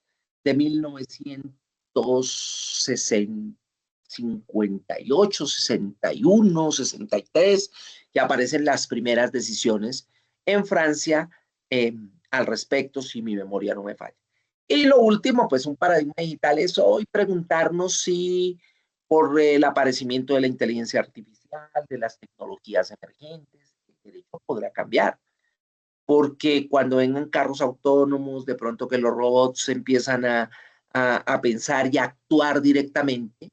B: de 1958, 61, 63, que aparecen las primeras decisiones en Francia al respecto, si mi memoria no me falla. Y lo último, pues un paradigma digital es hoy preguntarnos si por el aparecimiento de la inteligencia artificial, de las tecnologías emergentes, el derecho podrá cambiar. Porque cuando vengan carros autónomos, de pronto que los robots empiezan a pensar y a actuar directamente,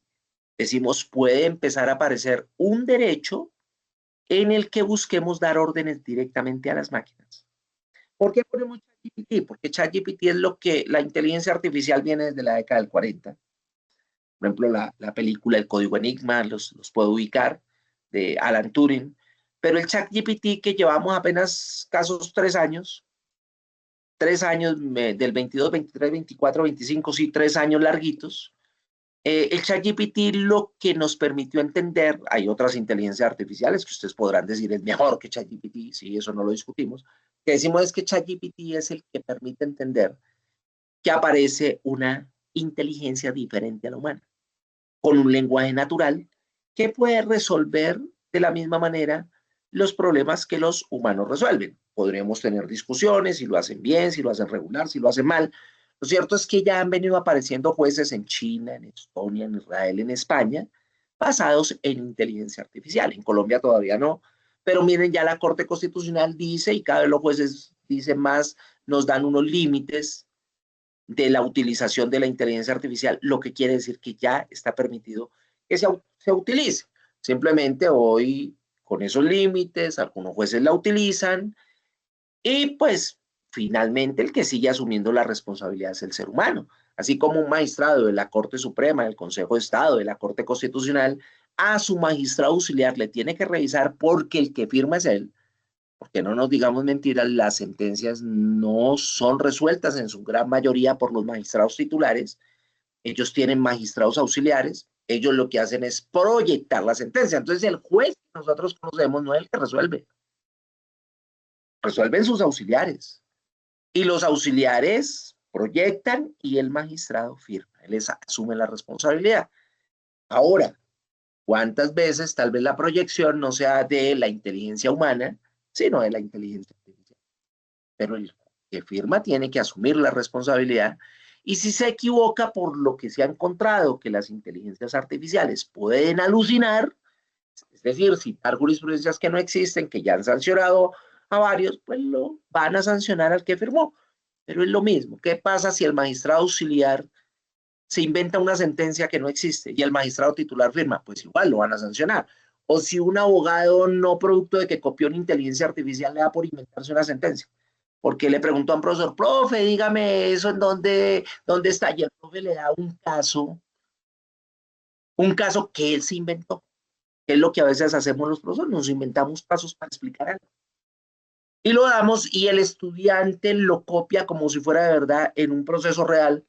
B: decimos, puede empezar a aparecer un derecho en el que busquemos dar órdenes directamente a las máquinas. ¿Por qué ponemos ChatGPT? Porque ChatGPT es lo que la inteligencia artificial viene desde la década del 40. Por ejemplo, la película El Código Enigma, los puedo ubicar, de Alan Turing. Pero el ChatGPT que llevamos apenas casos 3 años, del 22, 23, 24, 25, sí, 3 años larguitos. El ChatGPT lo que nos permitió entender, hay otras inteligencias artificiales que ustedes podrán decir es mejor que ChatGPT, sí, eso no lo discutimos. Lo que decimos es que ChatGPT es el que permite entender que aparece una inteligencia diferente a la humana, con un lenguaje natural que puede resolver de la misma manera los problemas que los humanos resuelven. Podríamos tener discusiones si lo hacen bien, si lo hacen regular, si lo hacen mal. Lo cierto es que ya han venido apareciendo jueces en China, en Estonia, en Israel, en España, basados en inteligencia artificial. En Colombia todavía no, pero miren, ya la Corte Constitucional dice, y cada vez los jueces dicen más, nos dan unos límites de la utilización de la inteligencia artificial, lo que quiere decir que ya está permitido que se utilice. Simplemente hoy, con esos límites, algunos jueces la utilizan y pues finalmente el que sigue asumiendo la responsabilidad es el ser humano. Así como un magistrado de la Corte Suprema, del Consejo de Estado, de la Corte Constitucional, a su magistrado auxiliar le tiene que revisar porque el que firma es él, porque no nos digamos mentiras, las sentencias no son resueltas en su gran mayoría por los magistrados titulares, ellos tienen magistrados auxiliares, ellos lo que hacen es proyectar la sentencia, entonces el juez que nosotros conocemos no es el que resuelve, resuelven sus auxiliares, y los auxiliares proyectan y el magistrado firma, él asume la responsabilidad. Ahora, ¿cuántas veces tal vez la proyección no sea de la inteligencia humana, sino de la inteligencia artificial? Pero el que firma tiene que asumir la responsabilidad y si se equivoca por lo que se ha encontrado que las inteligencias artificiales pueden alucinar, es decir, citar jurisprudencias que no existen, que ya han sancionado a varios, pues lo van a sancionar al que firmó. Pero es lo mismo. ¿Qué pasa si el magistrado auxiliar se inventa una sentencia que no existe y el magistrado titular firma? Pues igual lo van a sancionar. O si un abogado no producto de que copió una inteligencia artificial le da por inventarse una sentencia porque le preguntó a un profesor, profe, dígame eso en dónde está. Y el profe le da un caso que él se inventó, que es lo que a veces hacemos los profesores, nos inventamos casos para explicar algo. Y lo damos y el estudiante lo copia como si fuera de verdad en un proceso real.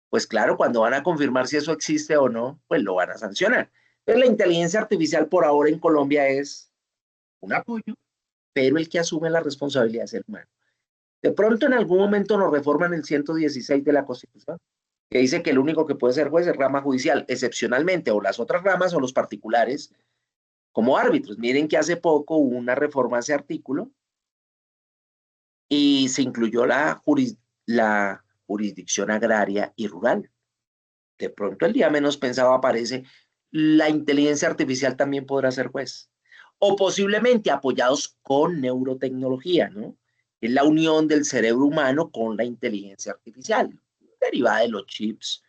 B: Pues claro, cuando van a confirmar si eso existe o no, pues lo van a sancionar. Entonces la inteligencia artificial por ahora en Colombia es un apoyo, pero el que asume la responsabilidad es el humano. De pronto en algún momento nos reforman el 116 de la Constitución, que dice que el único que puede ser juez es rama judicial, excepcionalmente, o las otras ramas o los particulares como árbitros. Miren que hace poco hubo una reforma a ese artículo y se incluyó la jurisdicción agraria y rural. De pronto el día menos pensado aparece, la inteligencia artificial también podrá ser juez. O posiblemente apoyados con neurotecnología, ¿no? Es la unión del cerebro humano con la inteligencia artificial, derivada de los chips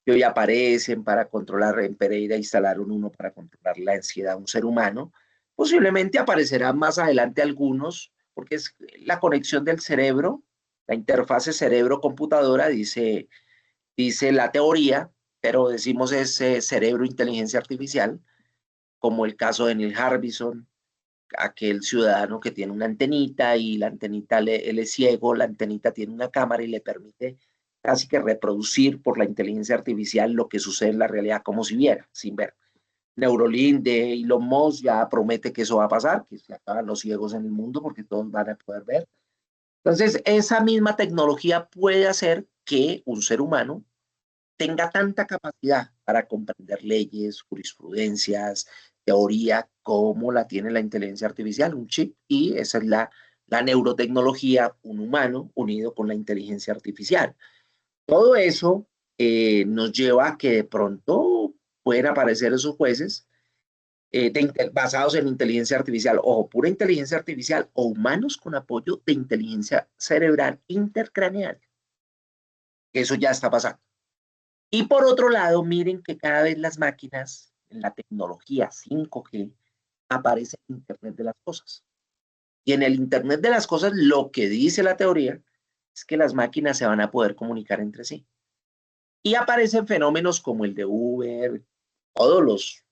B: que hoy aparecen para controlar, en Pereira instalaron uno para controlar la ansiedad de un ser humano. Posiblemente aparecerán más adelante algunos, porque es la conexión del cerebro, la interfase cerebro-computadora, dice la teoría, pero decimos es cerebro inteligencia artificial, como el caso de Neil Harbison, aquel ciudadano que tiene una antenita y la antenita él es ciego, la antenita tiene una cámara y le permite casi que reproducir por la inteligencia artificial lo que sucede en la realidad como si viera, sin ver. Neuralink de Elon Musk ya promete que eso va a pasar, que se acaban los ciegos en el mundo porque todos van a poder ver. Entonces, esa misma tecnología puede hacer que un ser humano tenga tanta capacidad para comprender leyes, jurisprudencias, teoría, como la tiene la inteligencia artificial, un chip, y esa es la neurotecnología, un humano unido con la inteligencia artificial. Todo eso nos lleva a que de pronto pueden aparecer esos jueces basados en inteligencia artificial, o pura inteligencia artificial, o humanos con apoyo de inteligencia cerebral intercraneal. Eso ya está pasando. Y por otro lado, miren que cada vez las máquinas, en la tecnología 5G, aparece el Internet de las cosas. Y en el Internet de las cosas, lo que dice la teoría es que las máquinas se van a poder comunicar entre sí. Y aparecen fenómenos como el de Uber, todos los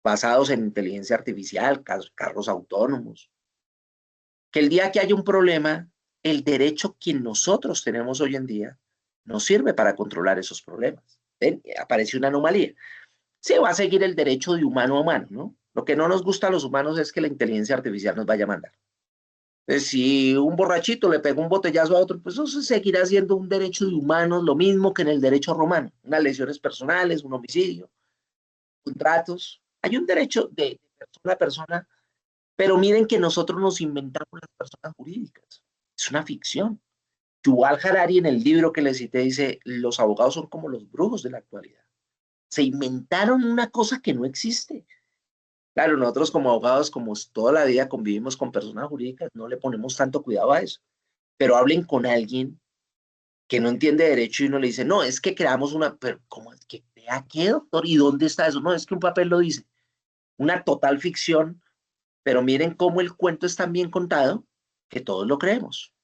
B: basados en inteligencia artificial, carros autónomos, que el día que haya un problema, el derecho que nosotros tenemos hoy en día nos sirve para controlar esos problemas. ¿Ven? Aparece una anomalía. Se va a seguir el derecho de humano a humano, ¿no? Lo que no nos gusta a los humanos es que la inteligencia artificial nos vaya a mandar. Entonces, si un borrachito le pega un botellazo a otro, pues eso seguirá siendo un derecho de humanos, lo mismo que en el derecho romano. Unas lesiones personales, un homicidio, contratos. Hay un derecho de persona a persona, pero miren que nosotros nos inventamos las personas jurídicas. Es una ficción. Yuval Harari en el libro que le cité dice, los abogados son como los brujos de la actualidad. Se inventaron una cosa que no existe. Claro, nosotros como abogados, como toda la vida convivimos con personas jurídicas, no le ponemos tanto cuidado a eso. Pero hablen con alguien que no entiende derecho y uno le dice, no, es que creamos una, pero ¿cómo es que crea qué, doctor? ¿Y dónde está eso? No, es que un papel lo dice. Una total ficción, pero miren cómo el cuento es tan bien contado que todos lo creemos.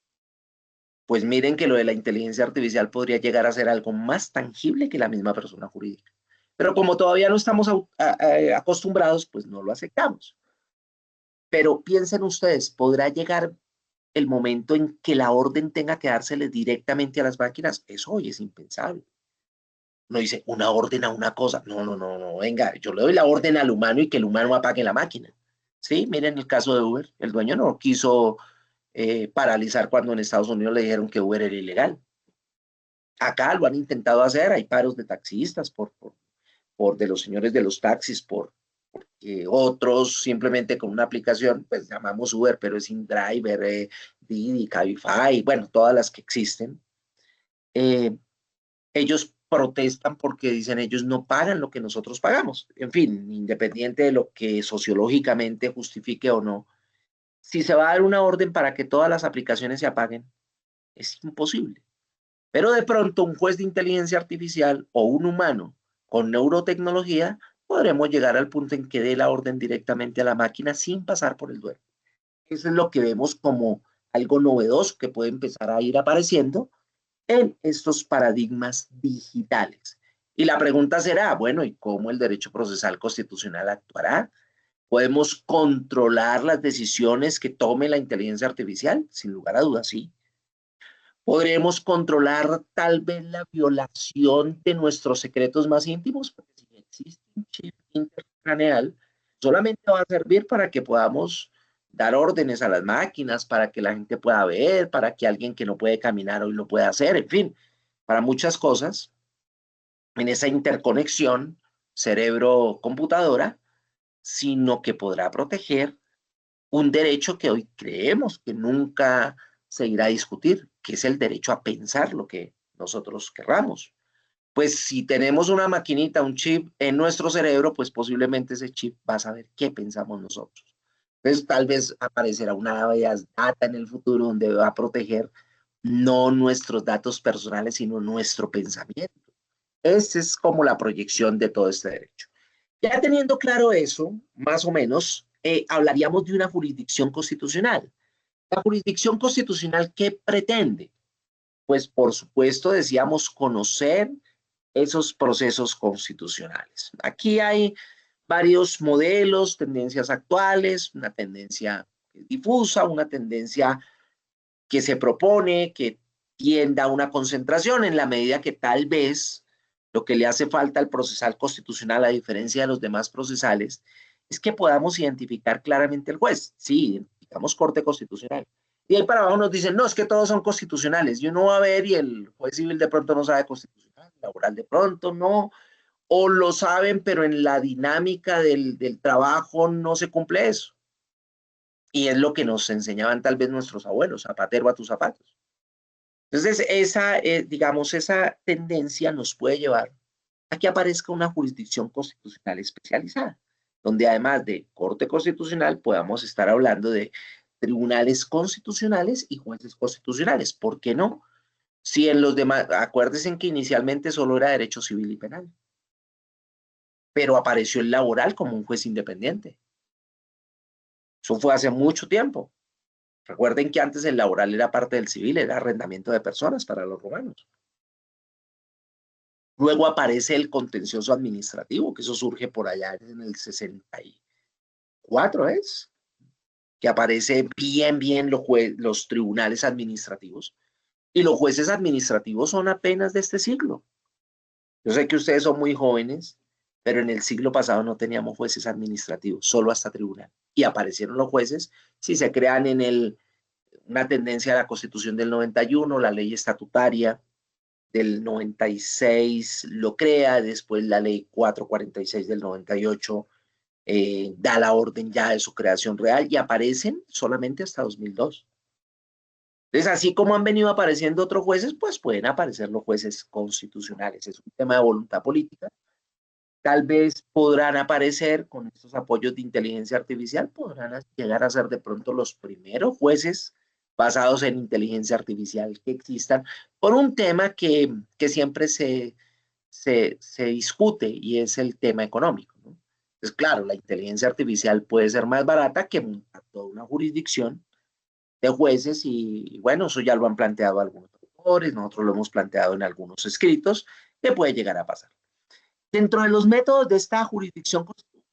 B: Pues miren que lo de la inteligencia artificial podría llegar a ser algo más tangible que la misma persona jurídica. Pero como todavía no estamos acostumbrados, pues no lo aceptamos. Pero piensen ustedes, ¿podrá llegar el momento en que la orden tenga que dársele directamente a las máquinas? Eso hoy es impensable. No dice una orden a una cosa. No, no, no, no, venga, yo le doy la orden al humano y que el humano apague la máquina. Sí, miren el caso de Uber. El dueño no quiso paralizar cuando en Estados Unidos le dijeron que Uber era ilegal. Acá lo han intentado hacer, hay paros de taxistas por de los señores de los taxis, otros simplemente con una aplicación, pues llamamos Uber, pero es InDriver, Didi, Cabify, bueno, todas las que existen. Eh, Ellos protestan porque dicen ellos no pagan lo que nosotros pagamos. En fin, independiente de lo que sociológicamente justifique o no, si se va a dar una orden para que todas las aplicaciones se apaguen, es imposible. Pero de pronto un juez de inteligencia artificial o un humano con neurotecnología podremos llegar al punto en que dé la orden directamente a la máquina sin pasar por el dueño. Eso es lo que vemos como algo novedoso que puede empezar a ir apareciendo en estos paradigmas digitales. Y la pregunta será, bueno, ¿y cómo el derecho procesal constitucional actuará? ¿Podemos controlar las decisiones que tome la inteligencia artificial? Sin lugar a dudas, sí. ¿Podremos controlar tal vez la violación de nuestros secretos más íntimos? Porque si existe un chip intercraneal, solamente va a servir para que podamos dar órdenes a las máquinas, para que la gente pueda ver, para que alguien que no puede caminar hoy lo pueda hacer, en fin, para muchas cosas, en esa interconexión cerebro-computadora, sino que podrá proteger un derecho que hoy creemos que nunca se irá a discutir, que es el derecho a pensar lo que nosotros querramos. Pues si tenemos una maquinita, un chip en nuestro cerebro, pues posiblemente ese chip va a saber qué pensamos nosotros. Entonces tal vez aparecerá una data en el futuro donde va a proteger no nuestros datos personales, sino nuestro pensamiento. Esa es como la proyección de todo este derecho. Ya teniendo claro eso, más o menos, hablaríamos de una jurisdicción constitucional. La jurisdicción constitucional, ¿qué pretende? Pues, por supuesto, decíamos conocer esos procesos constitucionales. Aquí hay varios modelos, tendencias actuales, una tendencia difusa, una tendencia que se propone, que tienda a una concentración en la medida que tal vez lo que le hace falta al procesal constitucional, a diferencia de los demás procesales, es que podamos identificar claramente el juez. Sí, identificamos Corte Constitucional. Y ahí para abajo nos dicen, no, es que todos son constitucionales. Y uno va a ver y el juez civil de pronto no sabe constitucional, laboral de pronto no, o lo saben, pero en la dinámica del trabajo no se cumple eso. Y es lo que nos enseñaban tal vez nuestros abuelos, zapatero a tus zapatos. Entonces, digamos, esa tendencia nos puede llevar a que aparezca una jurisdicción constitucional especializada, donde además de Corte Constitucional podamos estar hablando de tribunales constitucionales y jueces constitucionales. ¿Por qué no? Si en los demás, acuérdense que inicialmente solo era derecho civil y penal, pero apareció el laboral como un juez independiente. Eso fue hace mucho tiempo. Recuerden que antes el laboral era parte del civil, era arrendamiento de personas para los romanos. Luego aparece el contencioso administrativo, que eso surge por allá en el 64, ¿es? Que aparece bien los tribunales administrativos. Y los jueces administrativos son apenas de este siglo. Yo sé que ustedes son muy jóvenes, pero en el siglo pasado no teníamos jueces administrativos, solo hasta tribunal. Y aparecieron los jueces, si se crean en una tendencia de la Constitución del 91, la ley estatutaria del 96 lo crea, después la ley 446 del 98 da la orden ya de su creación real y aparecen solamente hasta 2002. Entonces, así como han venido apareciendo otros jueces, pues pueden aparecer los jueces constitucionales. Es un tema de voluntad política. Tal vez podrán aparecer con estos apoyos de inteligencia artificial, podrán llegar a ser de pronto los primeros jueces basados en inteligencia artificial que existan, por un tema que siempre se discute y es el tema económico, ¿no? Entonces, claro, la inteligencia artificial puede ser más barata que montar toda una jurisdicción de jueces y bueno, eso ya lo han planteado algunos autores, nosotros lo hemos planteado en algunos escritos, que puede llegar a pasar. Dentro de los métodos de esta jurisdicción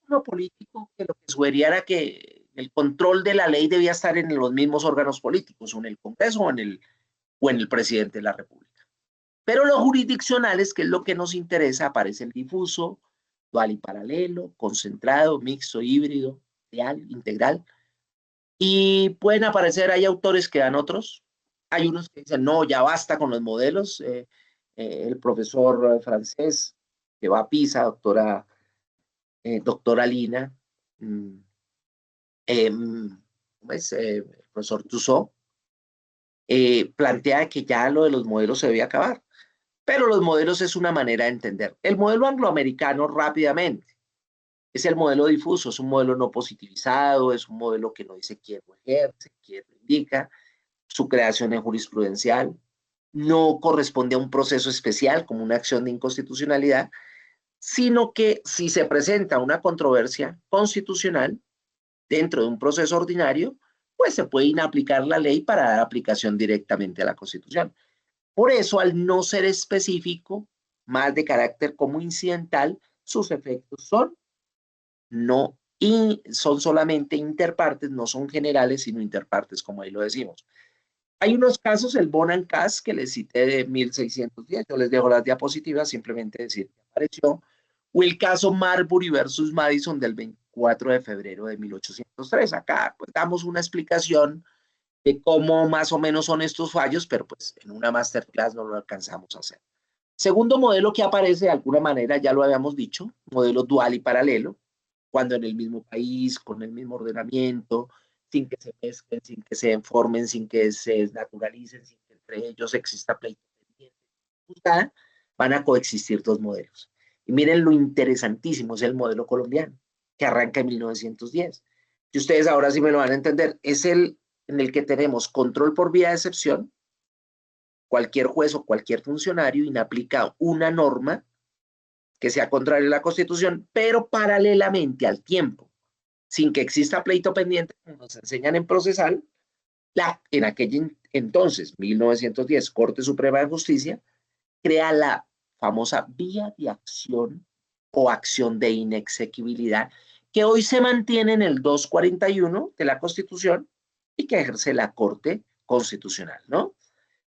B: uno político, que lo que sugería era que el control de la ley debía estar en los mismos órganos políticos, o en el Congreso o en el presidente de la República. Pero los jurisdiccionales, que es lo que nos interesa, aparece el difuso, dual y paralelo, concentrado, mixto, híbrido, real, integral. Y pueden aparecer, hay autores que dan otros. Hay unos que dicen, no, ya basta con los modelos. El profesor francés que va a Pisa, doctora Lina, ¿cómo es? El profesor Tussaud, plantea que ya lo de los modelos se debe acabar. Pero los modelos es una manera de entender. El modelo angloamericano rápidamente es el modelo difuso, es un modelo no positivizado, es un modelo que no dice quién lo ejerce, quién lo indica, su creación es jurisprudencial, no corresponde a un proceso especial como una acción de inconstitucionalidad, sino que si se presenta una controversia constitucional dentro de un proceso ordinario, pues se puede inaplicar la ley para dar aplicación directamente a la Constitución. Por eso, al no ser específico, más de carácter como incidental, sus efectos son no y son solamente interpartes, no son generales, sino interpartes, como ahí lo decimos. Hay unos casos, el Bonan Cas, que les cité de 1610, yo les dejo las diapositivas, simplemente decir que apareció, o el caso Marbury versus Madison del 24 de febrero de 1803. Acá pues, damos una explicación de cómo más o menos son estos fallos, pero pues en una masterclass no lo alcanzamos a hacer. Segundo modelo que aparece de alguna manera, ya lo habíamos dicho, modelo dual y paralelo, cuando en el mismo país, con el mismo ordenamiento, sin que se mezclen, sin que se informen, sin que se desnaturalicen, sin que entre ellos exista pleito pendiente, van a coexistir dos modelos. Y miren lo interesantísimo, es el modelo colombiano, que arranca en 1910. Y ustedes ahora sí me lo van a entender, es el en el que tenemos control por vía de excepción, cualquier juez o cualquier funcionario inaplica una norma que sea contraria a la Constitución, pero paralelamente al tiempo, sin que exista pleito pendiente, como nos enseñan en procesal, en aquel entonces, 1910, Corte Suprema de Justicia, crea la famosa vía de acción o acción de inexequibilidad, que hoy se mantiene en el 241 de la Constitución y que ejerce la Corte Constitucional, ¿no?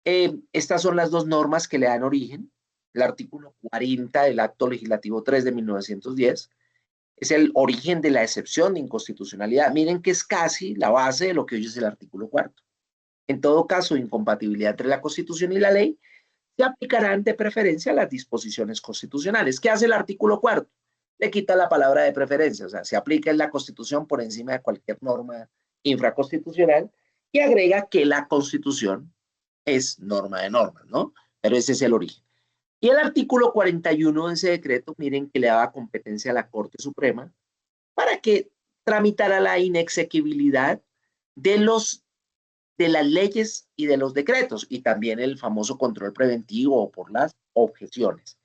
B: Estas son las dos normas que le dan origen. El artículo 40 del Acto Legislativo 3 de 1910 es el origen de la excepción de inconstitucionalidad. Miren que es casi la base de lo que hoy es el artículo 4. En todo caso, incompatibilidad entre la Constitución y la ley se aplicarán de preferencia a las disposiciones constitucionales. ¿Qué hace el artículo 4? Le quita la palabra de preferencia, o sea, se aplica en la Constitución por encima de cualquier norma infraconstitucional y agrega que la Constitución es norma de normas, ¿no? Pero ese es el origen. Y el artículo 41 de ese decreto, miren que le daba competencia a la Corte Suprema para que tramitara la inexequibilidad de las leyes y de los decretos, y también el famoso control preventivo por las objeciones.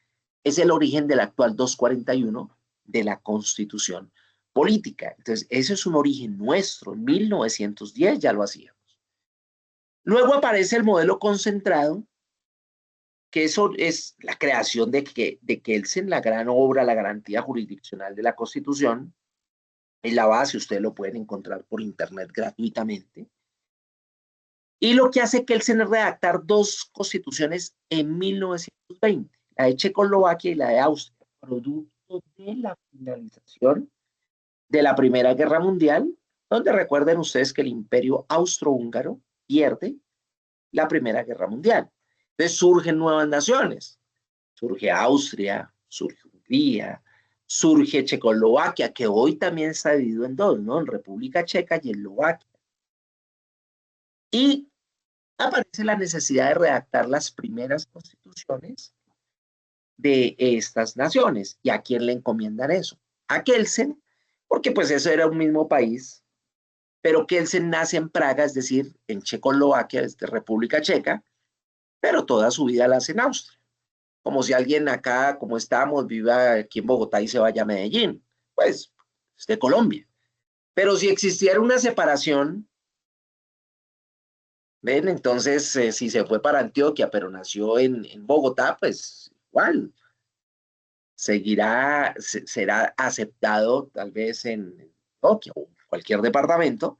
B: Es el origen del actual 241 de la Constitución Política. Entonces, ese es un origen nuestro. En 1910 ya lo hacíamos. Luego aparece el modelo concentrado, que eso es la creación de Kelsen, la gran obra, la garantía jurisdiccional de la Constitución. Es la base, ustedes lo pueden encontrar por internet gratuitamente. Y lo que hace Kelsen es redactar dos constituciones en 1920, la de Checoslovaquia y la de Austria, producto de la finalización de la Primera Guerra Mundial, donde recuerden ustedes que el Imperio Austrohúngaro pierde la Primera Guerra Mundial. Entonces surgen nuevas naciones. Surge Austria, surge Hungría, surge Checoslovaquia, que hoy también está dividido en dos, ¿no? En República Checa y Eslovaquia. Y aparece la necesidad de redactar las primeras constituciones de estas naciones. ¿Y a quién le encomiendan eso? A Kelsen, porque pues eso era un mismo país, pero Kelsen nace en Praga, es decir, en Checoslovaquia, desde República Checa, pero toda su vida la hace en Austria. Como si alguien acá, como estamos, viva aquí en Bogotá y se vaya a Medellín, pues es de Colombia. Pero si existiera una separación, ¿ven? Entonces, si se fue para Antioquia, pero nació en Bogotá, pues igual será aceptado tal vez en Antioquia o cualquier departamento.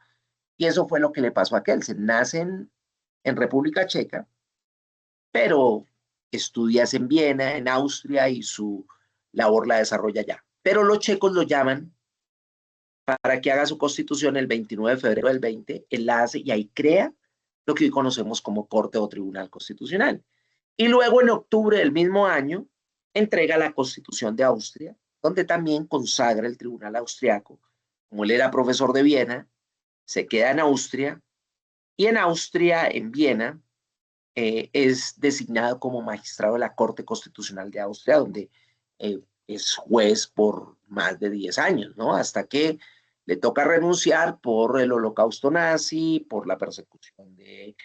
B: Y eso fue lo que le pasó a Kelsen. Nace en República Checa, pero estudias en Viena, en Austria, y su labor la desarrolla allá. Pero los checos lo llaman para que haga su constitución el 29 de febrero del 20, él la hace y ahí crea lo que hoy conocemos como Corte o Tribunal Constitucional. Y luego en octubre del mismo año entrega la Constitución de Austria, donde también consagra el Tribunal Austriaco. Como él era profesor de Viena, se queda en Austria y en Austria, en Viena, es designado como magistrado de la Corte Constitucional de Austria, donde es juez por más de 10 años, ¿no? Hasta que le toca renunciar por el holocausto nazi, por la persecución de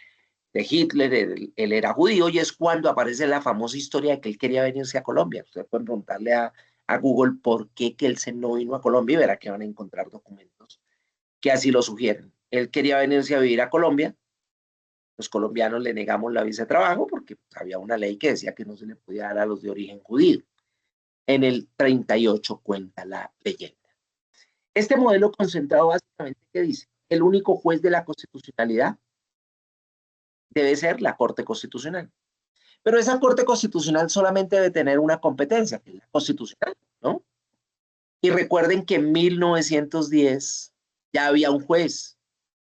B: Hitler. Él era judío y es cuando aparece la famosa historia de que él quería venirse a Colombia. Ustedes pueden preguntarle a Google por qué Kelsen no vino a Colombia y verá que van a encontrar documentos que así lo sugieren. Él quería venirse a vivir a Colombia. Los colombianos le negamos la visa de trabajo porque había una ley que decía que no se le podía dar a los de origen judío. En el 38 cuenta la leyenda. Este modelo concentrado básicamente, ¿qué dice? El único juez de la constitucionalidad debe ser la Corte Constitucional. Pero esa Corte Constitucional solamente debe tener una competencia, que es la constitucional, ¿no? Y recuerden que en 1910 ya había un juez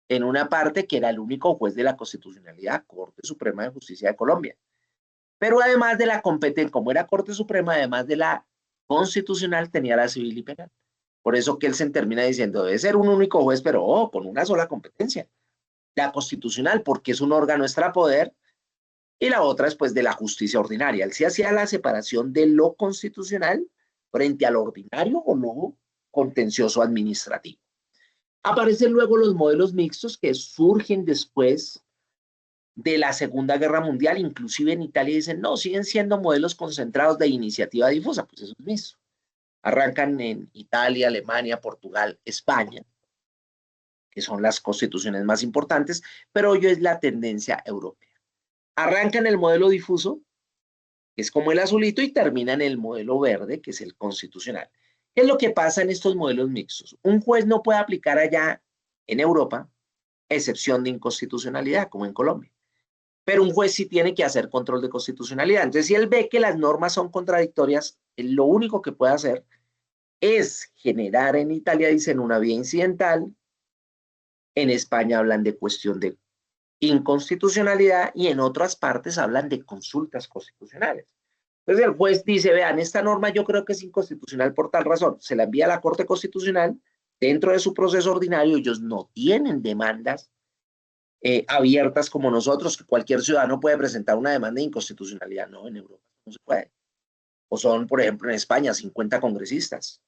B: en una parte que era el único juez de la constitucionalidad, Corte Suprema de Justicia de Colombia. Pero además de la competencia, como era Corte Suprema, además de la constitucional, tenía la civil y penal. Por eso que él se termina diciendo, debe ser un único juez, pero con una sola competencia. La constitucional, porque es un órgano extrapoder, y la otra es pues de la justicia ordinaria. Él sí hacía la separación de lo constitucional frente a lo ordinario o lo contencioso administrativo. Aparecen luego los modelos mixtos que surgen después de la Segunda Guerra Mundial. Inclusive en Italia dicen, no, siguen siendo modelos concentrados de iniciativa difusa, pues eso es mixto. Arrancan en Italia, Alemania, Portugal, España, que son las constituciones más importantes, pero hoy es la tendencia europea. Arrancan el modelo difuso que es como el azulito, y termina en el modelo verde, que es el constitucional. ¿Qué es lo que pasa en estos modelos mixtos? Un juez no puede aplicar allá en Europa excepción de inconstitucionalidad, como en Colombia. Pero un juez sí tiene que hacer control de constitucionalidad. Entonces, si él ve que las normas son contradictorias, él lo único que puede hacer es generar, en Italia dicen, una vía incidental, en España hablan de cuestión de inconstitucionalidad y en otras partes hablan de consultas constitucionales. Entonces el juez dice, vean, esta norma yo creo que es inconstitucional por tal razón, se la envía a la Corte Constitucional, dentro de su proceso ordinario ellos no tienen demandas abiertas como nosotros, que cualquier ciudadano puede presentar una demanda de inconstitucionalidad, no, en Europa no se puede. O son, por ejemplo, en España, 50 congresistas.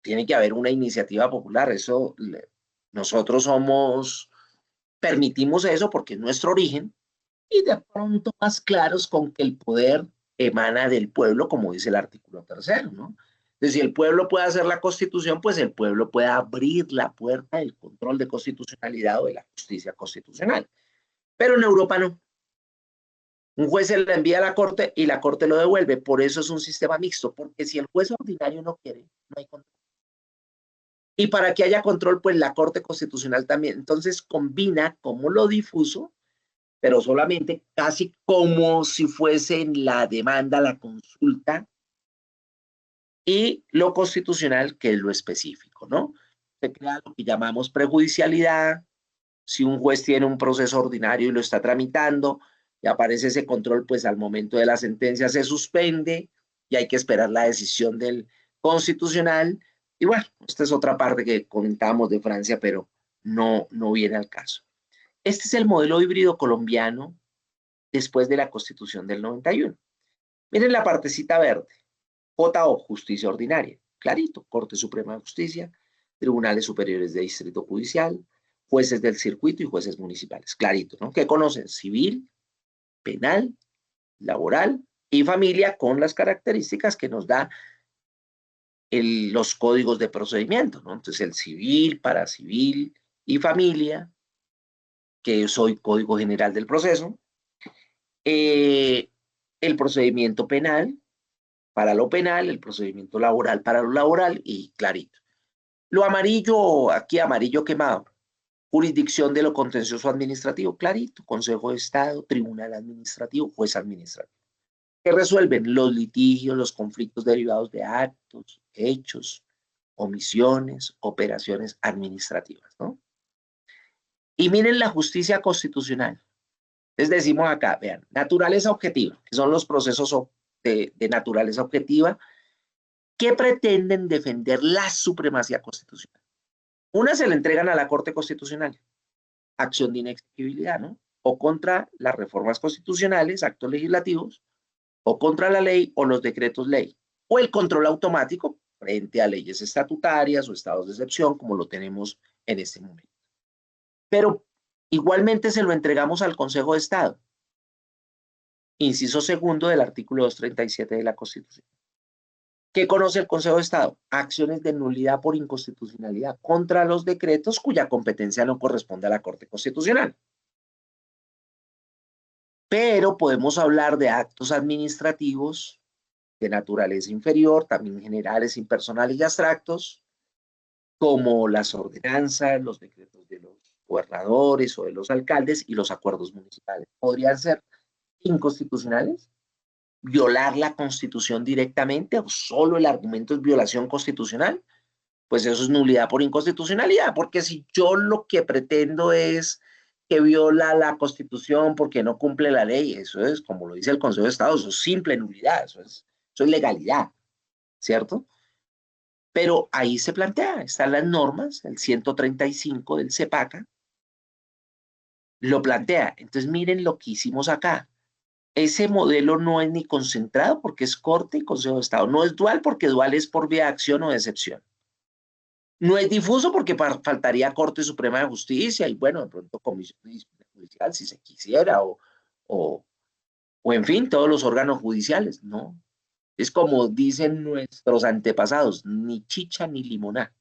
B: Tiene que haber una iniciativa popular, eso, nosotros permitimos eso porque es nuestro origen, y de pronto más claros con que el poder emana del pueblo, como dice el artículo 3º, ¿no? Entonces, si el pueblo puede hacer la constitución, pues el pueblo puede abrir la puerta del control de constitucionalidad o de la justicia constitucional. Pero en Europa no. Un juez se la envía a la corte y la corte lo devuelve. Por eso es un sistema mixto, porque si el juez ordinario no quiere, no hay control. Y para que haya control, pues la Corte Constitucional también. Entonces combina como lo difuso, pero solamente casi como si fuese en la demanda, la consulta, y lo constitucional, que es lo específico, ¿no? Se crea lo que llamamos prejudicialidad. Si un juez tiene un proceso ordinario y lo está tramitando, y aparece ese control, pues al momento de la sentencia se suspende y hay que esperar la decisión del constitucional. Y bueno, esta es otra parte que comentábamos de Francia, pero no viene al caso. Este es el modelo híbrido colombiano después de la Constitución del 91. Miren la partecita verde. JO, Justicia Ordinaria. Clarito, Corte Suprema de Justicia, Tribunales Superiores de Distrito Judicial, jueces del circuito y jueces municipales. Clarito, ¿no? ¿Qué conocen? Civil, penal, laboral y familia, con las características que nos da los códigos de procedimiento, ¿no? Entonces, el civil, para civil y familia, que soy Código General del Proceso, el procedimiento penal para lo penal, el procedimiento laboral para lo laboral y clarito. Lo amarillo, aquí amarillo quemado, jurisdicción de lo contencioso administrativo, clarito, Consejo de Estado, Tribunal Administrativo, Juez Administrativo. ¿Qué resuelven? Los litigios, los conflictos derivados de actos, hechos, omisiones, operaciones administrativas, ¿no? Y miren la justicia constitucional. Les decimos acá, vean, naturaleza objetiva, que son los procesos de naturaleza objetiva que pretenden defender la supremacía constitucional. Una se le entregan a la Corte Constitucional, acción de inexigibilidad, ¿no? O contra las reformas constitucionales, actos legislativos, o contra la ley o los decretos ley, o el control automático frente a leyes estatutarias o estados de excepción, como lo tenemos en este momento. Pero igualmente se lo entregamos al Consejo de Estado, inciso segundo del artículo 237 de la Constitución. ¿Qué conoce el Consejo de Estado? Acciones de nulidad por inconstitucionalidad contra los decretos cuya competencia no corresponde a la Corte Constitucional. Pero podemos hablar de actos administrativos de naturaleza inferior, también generales, impersonales y abstractos, como las ordenanzas, los decretos de los gobernadores o de los alcaldes y los acuerdos municipales. ¿Podrían ser inconstitucionales? ¿Violar la Constitución directamente o solo el argumento es violación constitucional? Pues eso es nulidad por inconstitucionalidad, porque si yo lo que pretendo es que viola la Constitución porque no cumple la ley, eso es, como lo dice el Consejo de Estado, eso es simple nulidad, eso es legalidad, ¿cierto? Pero ahí se plantea, están las normas, el 135 del CEPACA, lo plantea. Entonces miren lo que hicimos acá. Ese modelo no es ni concentrado porque es Corte y Consejo de Estado. No es dual porque dual es por vía de acción o de excepción. No es difuso porque faltaría Corte Suprema de Justicia y bueno, de pronto Comisión de Disciplina Judicial si se quisiera o en fin, todos los órganos judiciales. No. Es como dicen nuestros antepasados, ni chicha ni limoná.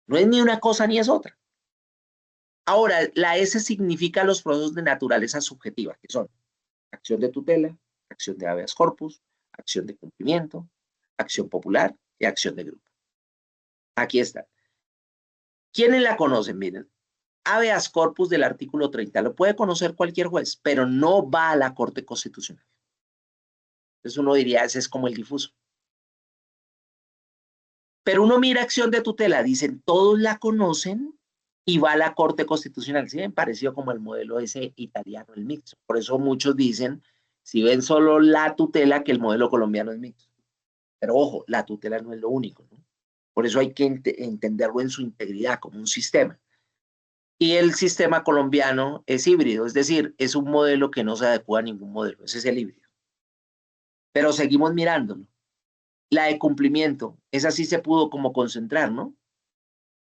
B: No es ni una cosa ni es otra. Ahora, la S significa los procesos de naturaleza subjetiva, que son acción de tutela, acción de habeas corpus, acción de cumplimiento, acción popular y acción de grupo. Aquí está. ¿Quiénes la conocen? Miren, habeas corpus del artículo 30 lo puede conocer cualquier juez, pero no va a la Corte Constitucional. Entonces uno diría, ese es como el difuso. Pero uno mira acción de tutela, dicen, todos la conocen y va a la Corte Constitucional. ¿Sí? Parecido como el modelo ese italiano, el mixto. Por eso muchos dicen, si ven solo la tutela, que el modelo colombiano es mixto. Pero ojo, la tutela no es lo único, ¿no? Por eso hay que entenderlo en su integridad, como un sistema. Y el sistema colombiano es híbrido, es decir, es un modelo que no se adecua a ningún modelo, ese es el híbrido. Pero seguimos mirándolo. La de cumplimiento, esa sí se pudo como concentrar, ¿no?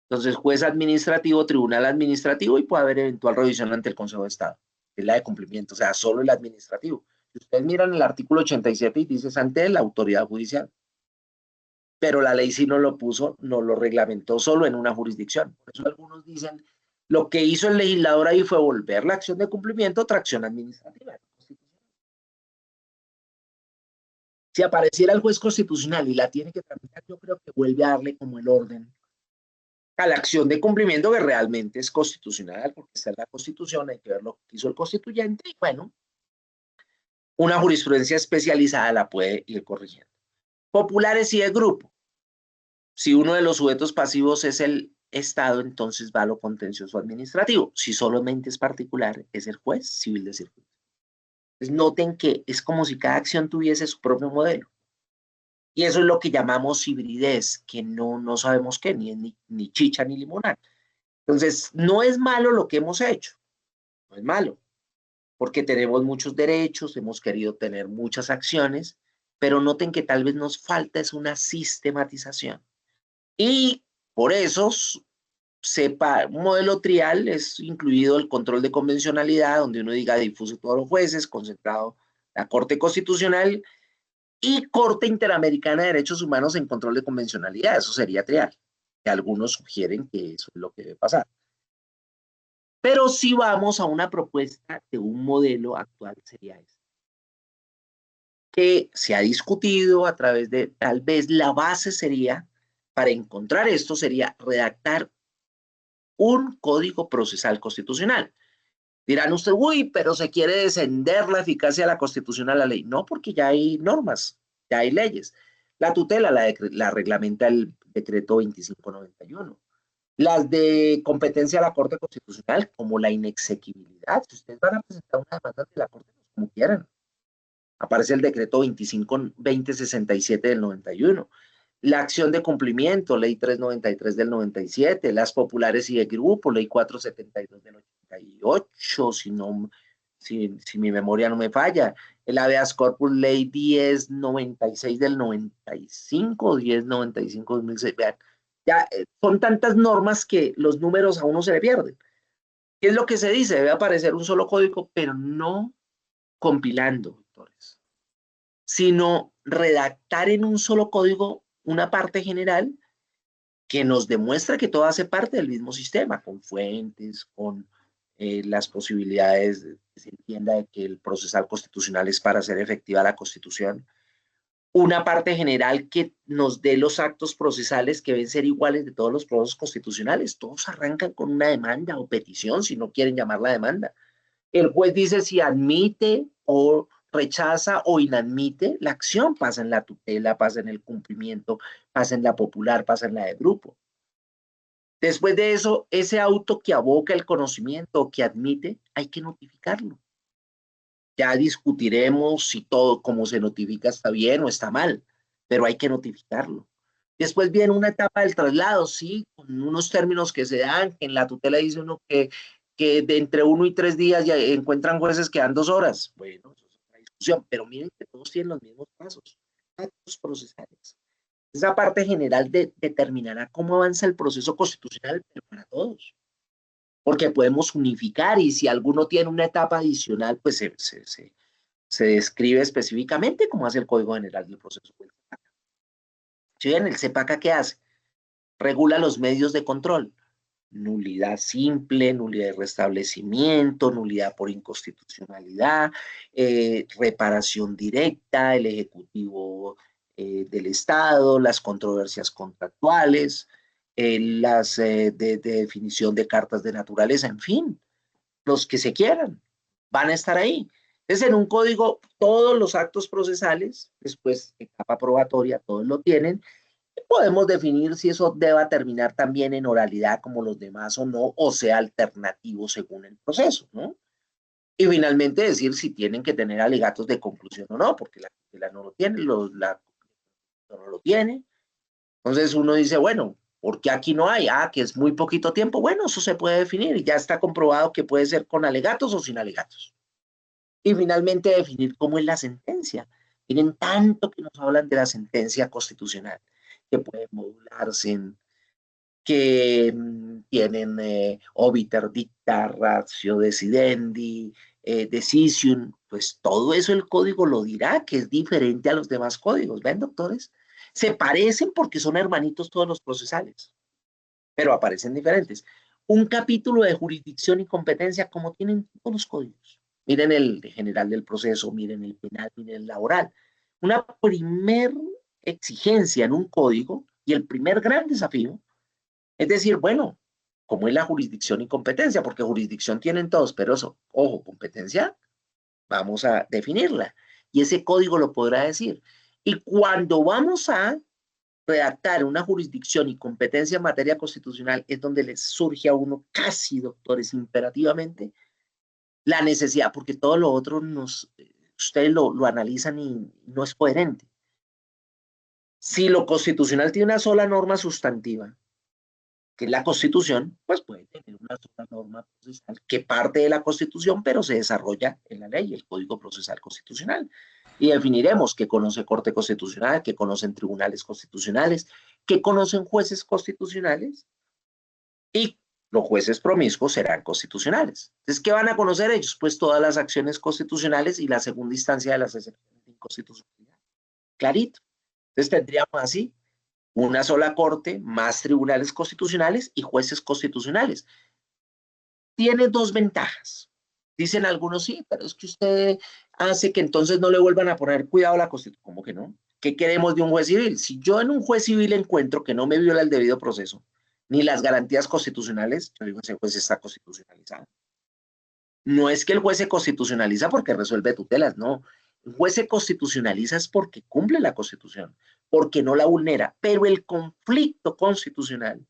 B: Entonces, juez administrativo, tribunal administrativo y puede haber eventual revisión ante el Consejo de Estado. Es la de cumplimiento, o sea, solo el administrativo. Si ustedes miran el artículo 87 y dice ante la autoridad judicial. Pero la ley sí no lo puso, no lo reglamentó solo en una jurisdicción. Por eso algunos dicen, lo que hizo el legislador ahí fue volver la acción de cumplimiento otra acción administrativa. Si apareciera el juez constitucional y la tiene que tramitar, yo creo que vuelve a darle como el orden a la acción de cumplimiento que realmente es constitucional, porque está en la Constitución, hay que ver lo que hizo el constituyente y bueno, una jurisprudencia especializada la puede ir corrigiendo. Populares y de grupo. Si uno de los sujetos pasivos es el Estado, entonces va a lo contencioso administrativo. Si solamente es particular, es el juez civil de circuito. Entonces noten que es como si cada acción tuviese su propio modelo. Y eso es lo que llamamos hibridez, que no sabemos qué, ni chicha ni limonada. Entonces, no es malo lo que hemos hecho, no es malo, porque tenemos muchos derechos, hemos querido tener muchas acciones, pero noten que tal vez nos falta es una sistematización. Y por eso un modelo trial es incluido el control de convencionalidad, donde uno diga difuso todos los jueces, concentrado la Corte Constitucional y Corte Interamericana de Derechos Humanos en control de convencionalidad. Eso sería trial. Que algunos sugieren que eso es lo que debe pasar. Pero si vamos a una propuesta de un modelo actual, sería este. Que se ha discutido a través de, tal vez la base sería, para encontrar esto, sería redactar un código procesal constitucional. Dirán ustedes, uy, pero se quiere descender la eficacia de la constitución a la ley. No, porque ya hay normas, ya hay leyes. La tutela la reglamenta el decreto 2591. Las de competencia de la Corte Constitucional, como la inexequibilidad. Si ustedes van a presentar una demanda de la Corte, pues como quieran. Aparece el decreto 25-2067 del 91. La acción de cumplimiento, ley 393 del 97, las populares y de grupo, ley 472 del 88, si mi memoria no me falla, el habeas corpus, ley 1096 del 95, 1095 del 2006, vean, ya son tantas normas que los números a uno se le pierden. ¿Qué es lo que se dice? Debe aparecer un solo código, pero no compilando, doctores, sino redactar en un solo código una parte general que nos demuestra que todo hace parte del mismo sistema, con fuentes, con las posibilidades de que se entienda de que el procesal constitucional es para hacer efectiva la Constitución. Una parte general que nos dé los actos procesales que deben ser iguales de todos los procesos constitucionales. Todos arrancan con una demanda o petición, si no quieren llamarla demanda. El juez dice si admite o rechaza o inadmite, la acción pasa en la tutela, pasa en el cumplimiento, pasa en la popular, pasa en la de grupo. Después de eso, ese auto que aboca el conocimiento o que admite, hay que notificarlo. Ya discutiremos si todo como se notifica está bien o está mal, pero hay que notificarlo. Después viene una etapa del traslado, sí, con unos términos que se dan, que en la tutela dice uno que de entre 1 y 3 días ya encuentran jueces que dan 2 horas. Bueno, eso es otra discusión, pero miren que todos tienen los mismos pasos, actos procesales. Esa parte general determinará cómo avanza el proceso constitucional, pero para todos. Porque podemos unificar y si alguno tiene una etapa adicional, pues se describe específicamente cómo hace el Código General del Proceso. Si bien el CEPACA, ¿qué hace? Regula los medios de control. nulidad simple, nulidad de restablecimiento, nulidad por inconstitucionalidad, reparación directa, el Ejecutivo del Estado, las controversias contractuales, las de definición de cartas de naturaleza, en fin, los que se quieran van a estar ahí. Entonces, en un código, todos los actos procesales, después, etapa probatoria, todos lo tienen, podemos definir si eso deba terminar también en oralidad como los demás o no, o sea alternativo según el proceso, ¿no? Y finalmente decir si tienen que tener alegatos de conclusión o no, porque la tutela no lo tiene, la no lo tiene. Entonces uno dice, bueno, ¿por qué aquí no hay? Ah, que es muy poquito tiempo. Bueno, eso se puede definir y ya está comprobado que puede ser con alegatos o sin alegatos. Y finalmente definir cómo es la sentencia. Miren tanto que nos hablan de la sentencia constitucional, que puede modularse, que tienen obiter dicta, ratio decidendi, decision, pues todo eso el código lo dirá, que es diferente a los demás códigos. ¿Ven, doctores? Se parecen porque son hermanitos todos los procesales, pero aparecen diferentes. Un capítulo de jurisdicción y competencia como tienen todos los códigos. Miren el general del proceso, miren el penal, miren el laboral. Una primer exigencia en un código y el primer gran desafío es decir, bueno, ¿cómo es la jurisdicción y competencia? Porque jurisdicción tienen todos, pero eso, ojo, competencia, vamos a definirla. Y ese código lo podrá decir. Y cuando vamos a redactar una jurisdicción y competencia en materia constitucional, es donde les surge a uno casi, doctores, imperativamente, la necesidad, porque todo lo otro ustedes lo analizan y no es coherente. Si lo constitucional tiene una sola norma sustantiva, que es la Constitución, pues puede tener una sola norma procesal que parte de la Constitución, pero se desarrolla en la ley, el Código Procesal Constitucional. Y definiremos qué conoce Corte Constitucional, qué conocen tribunales constitucionales, qué conocen jueces constitucionales y los jueces promiscuos serán constitucionales. Entonces, ¿qué van a conocer ellos? Pues todas las acciones constitucionales y la segunda instancia de las excepciones de inconstitucionalidad. Clarito. Entonces tendríamos así una sola corte, más tribunales constitucionales y jueces constitucionales. Tiene dos ventajas. Dicen algunos, sí, pero es que usted hace que entonces no le vuelvan a poner cuidado a la Constitución. ¿Cómo que no? ¿Qué queremos de un juez civil? Si yo en un juez civil encuentro que no me viola el debido proceso, ni las garantías constitucionales, yo digo, ese juez está constitucionalizado. No es que el juez se constitucionaliza porque resuelve tutelas, no. El juez se constitucionaliza es porque cumple la Constitución, porque no la vulnera, pero el conflicto constitucional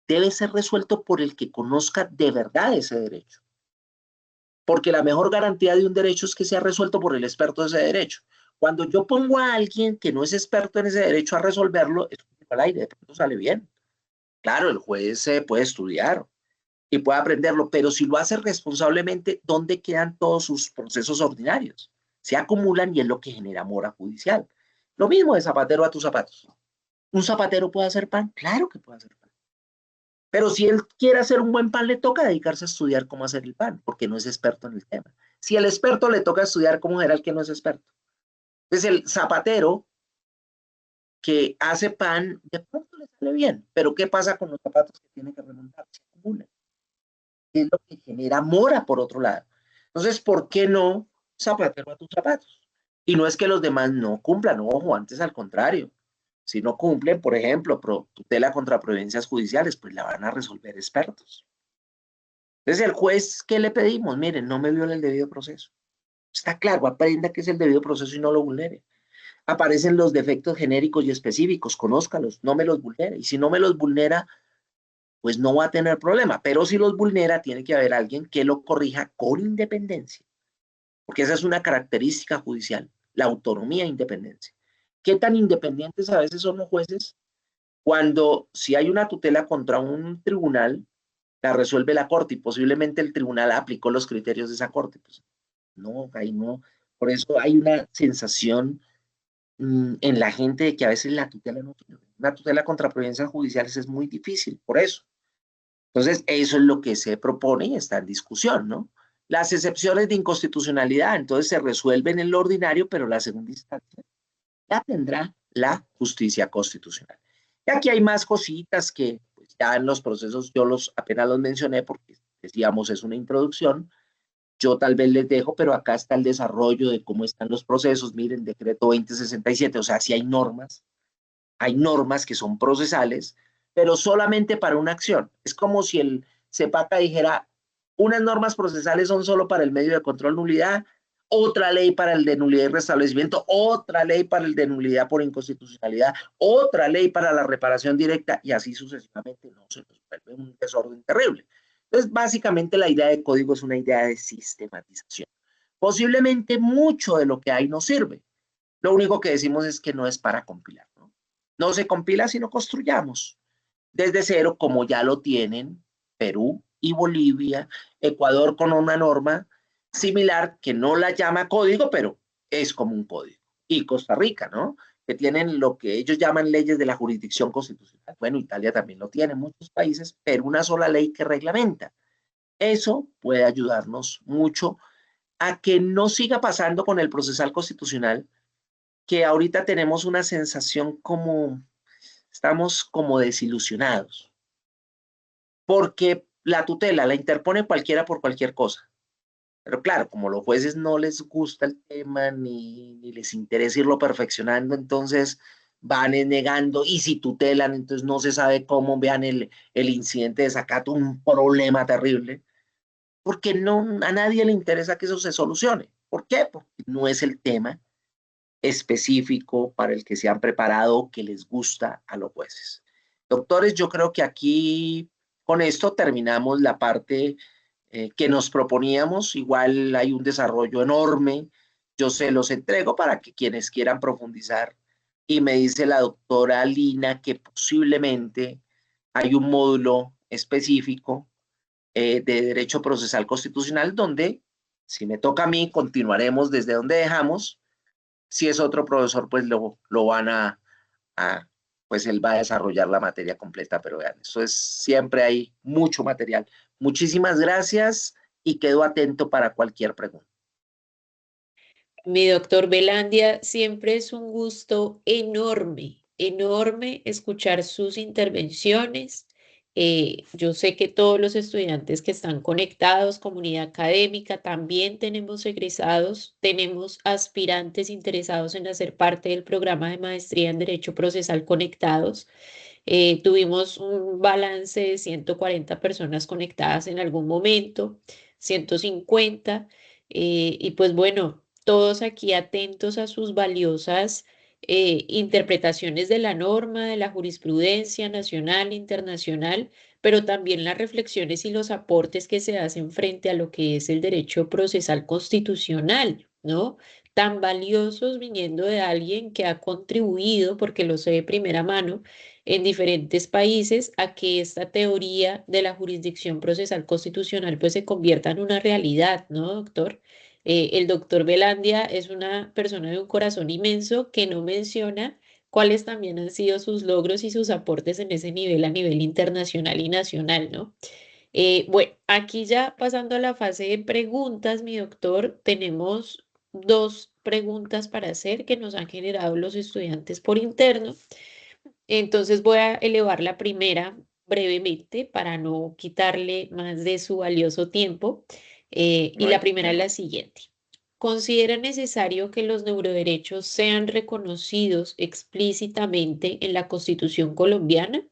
B: debe ser resuelto por el que conozca de verdad ese derecho. Porque la mejor garantía de un derecho es que sea resuelto por el experto de ese derecho. Cuando yo pongo a alguien que no es experto en ese derecho a resolverlo, es al aire, de pronto sale bien. Claro, el juez puede estudiar y puede aprenderlo, pero si lo hace responsablemente, ¿dónde quedan todos sus procesos ordinarios? Se acumulan y es lo que genera mora judicial. Lo mismo de zapatero a tus zapatos. ¿Un zapatero puede hacer pan? Claro que puede hacer pan. Pero si él quiere hacer un buen pan, le toca dedicarse a estudiar cómo hacer el pan, porque no es experto en el tema. Si el experto le toca estudiar cómo era el que no es experto. Entonces el zapatero que hace pan, de pronto le sale bien, pero ¿qué pasa con los zapatos que tiene que remontar? Se acumulan. Es lo que genera mora por otro lado. Entonces, ¿por qué no zapatero a tus zapatos? Y no es que los demás no cumplan, ojo, antes al contrario. Si no cumplen, por ejemplo, tutela contra providencias judiciales, pues la van a resolver expertos. Entonces, el juez, ¿qué le pedimos? Miren, no me viola el debido proceso. Está claro, aprenda que es el debido proceso y no lo vulnere. Aparecen los defectos genéricos y específicos, conózcalos, no me los vulnere. Y si no me los vulnera, pues no va a tener problema. Pero si los vulnera, tiene que haber alguien que lo corrija con independencia. Porque esa es una característica judicial, la autonomía e independencia. ¿Qué tan independientes a veces son los jueces? Cuando si hay una tutela contra un tribunal, la resuelve la corte y posiblemente el tribunal aplicó los criterios de esa corte. Pues no, ahí no. Por eso hay una sensación en la gente de que a veces la tutela no tiene. Una tutela contra providencias judiciales es muy difícil, por eso. Entonces, eso es lo que se propone y está en discusión, ¿no? Las excepciones de inconstitucionalidad, entonces se resuelven en lo ordinario, pero la segunda instancia la tendrá la justicia constitucional. Y aquí hay más cositas que pues, ya en los procesos yo apenas los mencioné porque decíamos es una introducción. Yo tal vez les dejo, pero acá está el desarrollo de cómo están los procesos. Miren, decreto 2067, o sea, sí hay normas que son procesales, pero solamente para una acción. Es como si el CEPACA dijera, unas normas procesales son solo para el medio de control nulidad, otra ley para el de nulidad y restablecimiento, otra ley para el de nulidad por inconstitucionalidad, otra ley para la reparación directa, y así sucesivamente. No, se nos vuelve un desorden terrible. Entonces, básicamente la idea de código es una idea de sistematización. Posiblemente mucho de lo que hay no sirve. Lo único que decimos es que no es para compilar, ¿no? No se compila, sino construyamos desde cero, como ya lo tienen Perú y Bolivia, Ecuador con una norma similar que no la llama código, pero es como un código. Y Costa Rica, ¿no? Que tienen lo que ellos llaman leyes de la jurisdicción constitucional. Bueno, Italia también lo tiene, muchos países, pero una sola ley que reglamenta. Eso puede ayudarnos mucho a que no siga pasando con el procesal constitucional, que ahorita tenemos una sensación como, estamos como desilusionados, porque la tutela la interpone cualquiera por cualquier cosa. Pero claro, como los jueces no les gusta el tema ni les interesa irlo perfeccionando, entonces van negando y si tutelan, entonces no se sabe cómo vean el incidente de desacato, un problema terrible, porque no, a nadie le interesa que eso se solucione. ¿Por qué? Porque no es el tema específico para el que se han preparado, que les gusta a los jueces. Doctores, yo creo que aquí con esto terminamos la parte que nos proponíamos. Igual hay un desarrollo enorme. Yo se los entrego para que quienes quieran profundizar. Y me dice la doctora Lina que posiblemente hay un módulo específico de Derecho Procesal Constitucional donde, si me toca a mí, continuaremos desde donde dejamos. Si es otro profesor, pues lo van pues él va a desarrollar la materia completa, pero vean, eso es, siempre hay mucho material. Muchísimas gracias y quedo atento para cualquier pregunta.
A: Mi doctor Velandia, siempre es un gusto enorme, enorme escuchar sus intervenciones. Yo sé que todos los estudiantes que están conectados, comunidad académica, también tenemos egresados, tenemos aspirantes interesados en hacer parte del programa de maestría en Derecho Procesal conectados. Tuvimos un balance de 140 personas conectadas en algún momento, 150, y pues bueno, todos aquí atentos a sus valiosas interpretaciones de la norma, de la jurisprudencia nacional, internacional, pero también las reflexiones y los aportes que se hacen frente a lo que es el derecho procesal constitucional, ¿no? Tan valiosos viniendo de alguien que ha contribuido, porque lo sé de primera mano, en diferentes países a que esta teoría de la jurisdicción procesal constitucional pues se convierta en una realidad, ¿no, doctor? El doctor Velandia es una persona de un corazón inmenso que no menciona cuáles también han sido sus logros y sus aportes en ese nivel a nivel internacional y nacional, ¿no? Bueno, aquí ya pasando a la fase de preguntas, mi doctor, tenemos dos preguntas para hacer que nos han generado los estudiantes por interno. Entonces voy a elevar la primera brevemente para no quitarle más de su valioso tiempo. Y
B: No hay
A: la primera es
B: problema.
A: la siguiente. ¿Considera necesario que los neuroderechos sean reconocidos explícitamente en la Constitución colombiana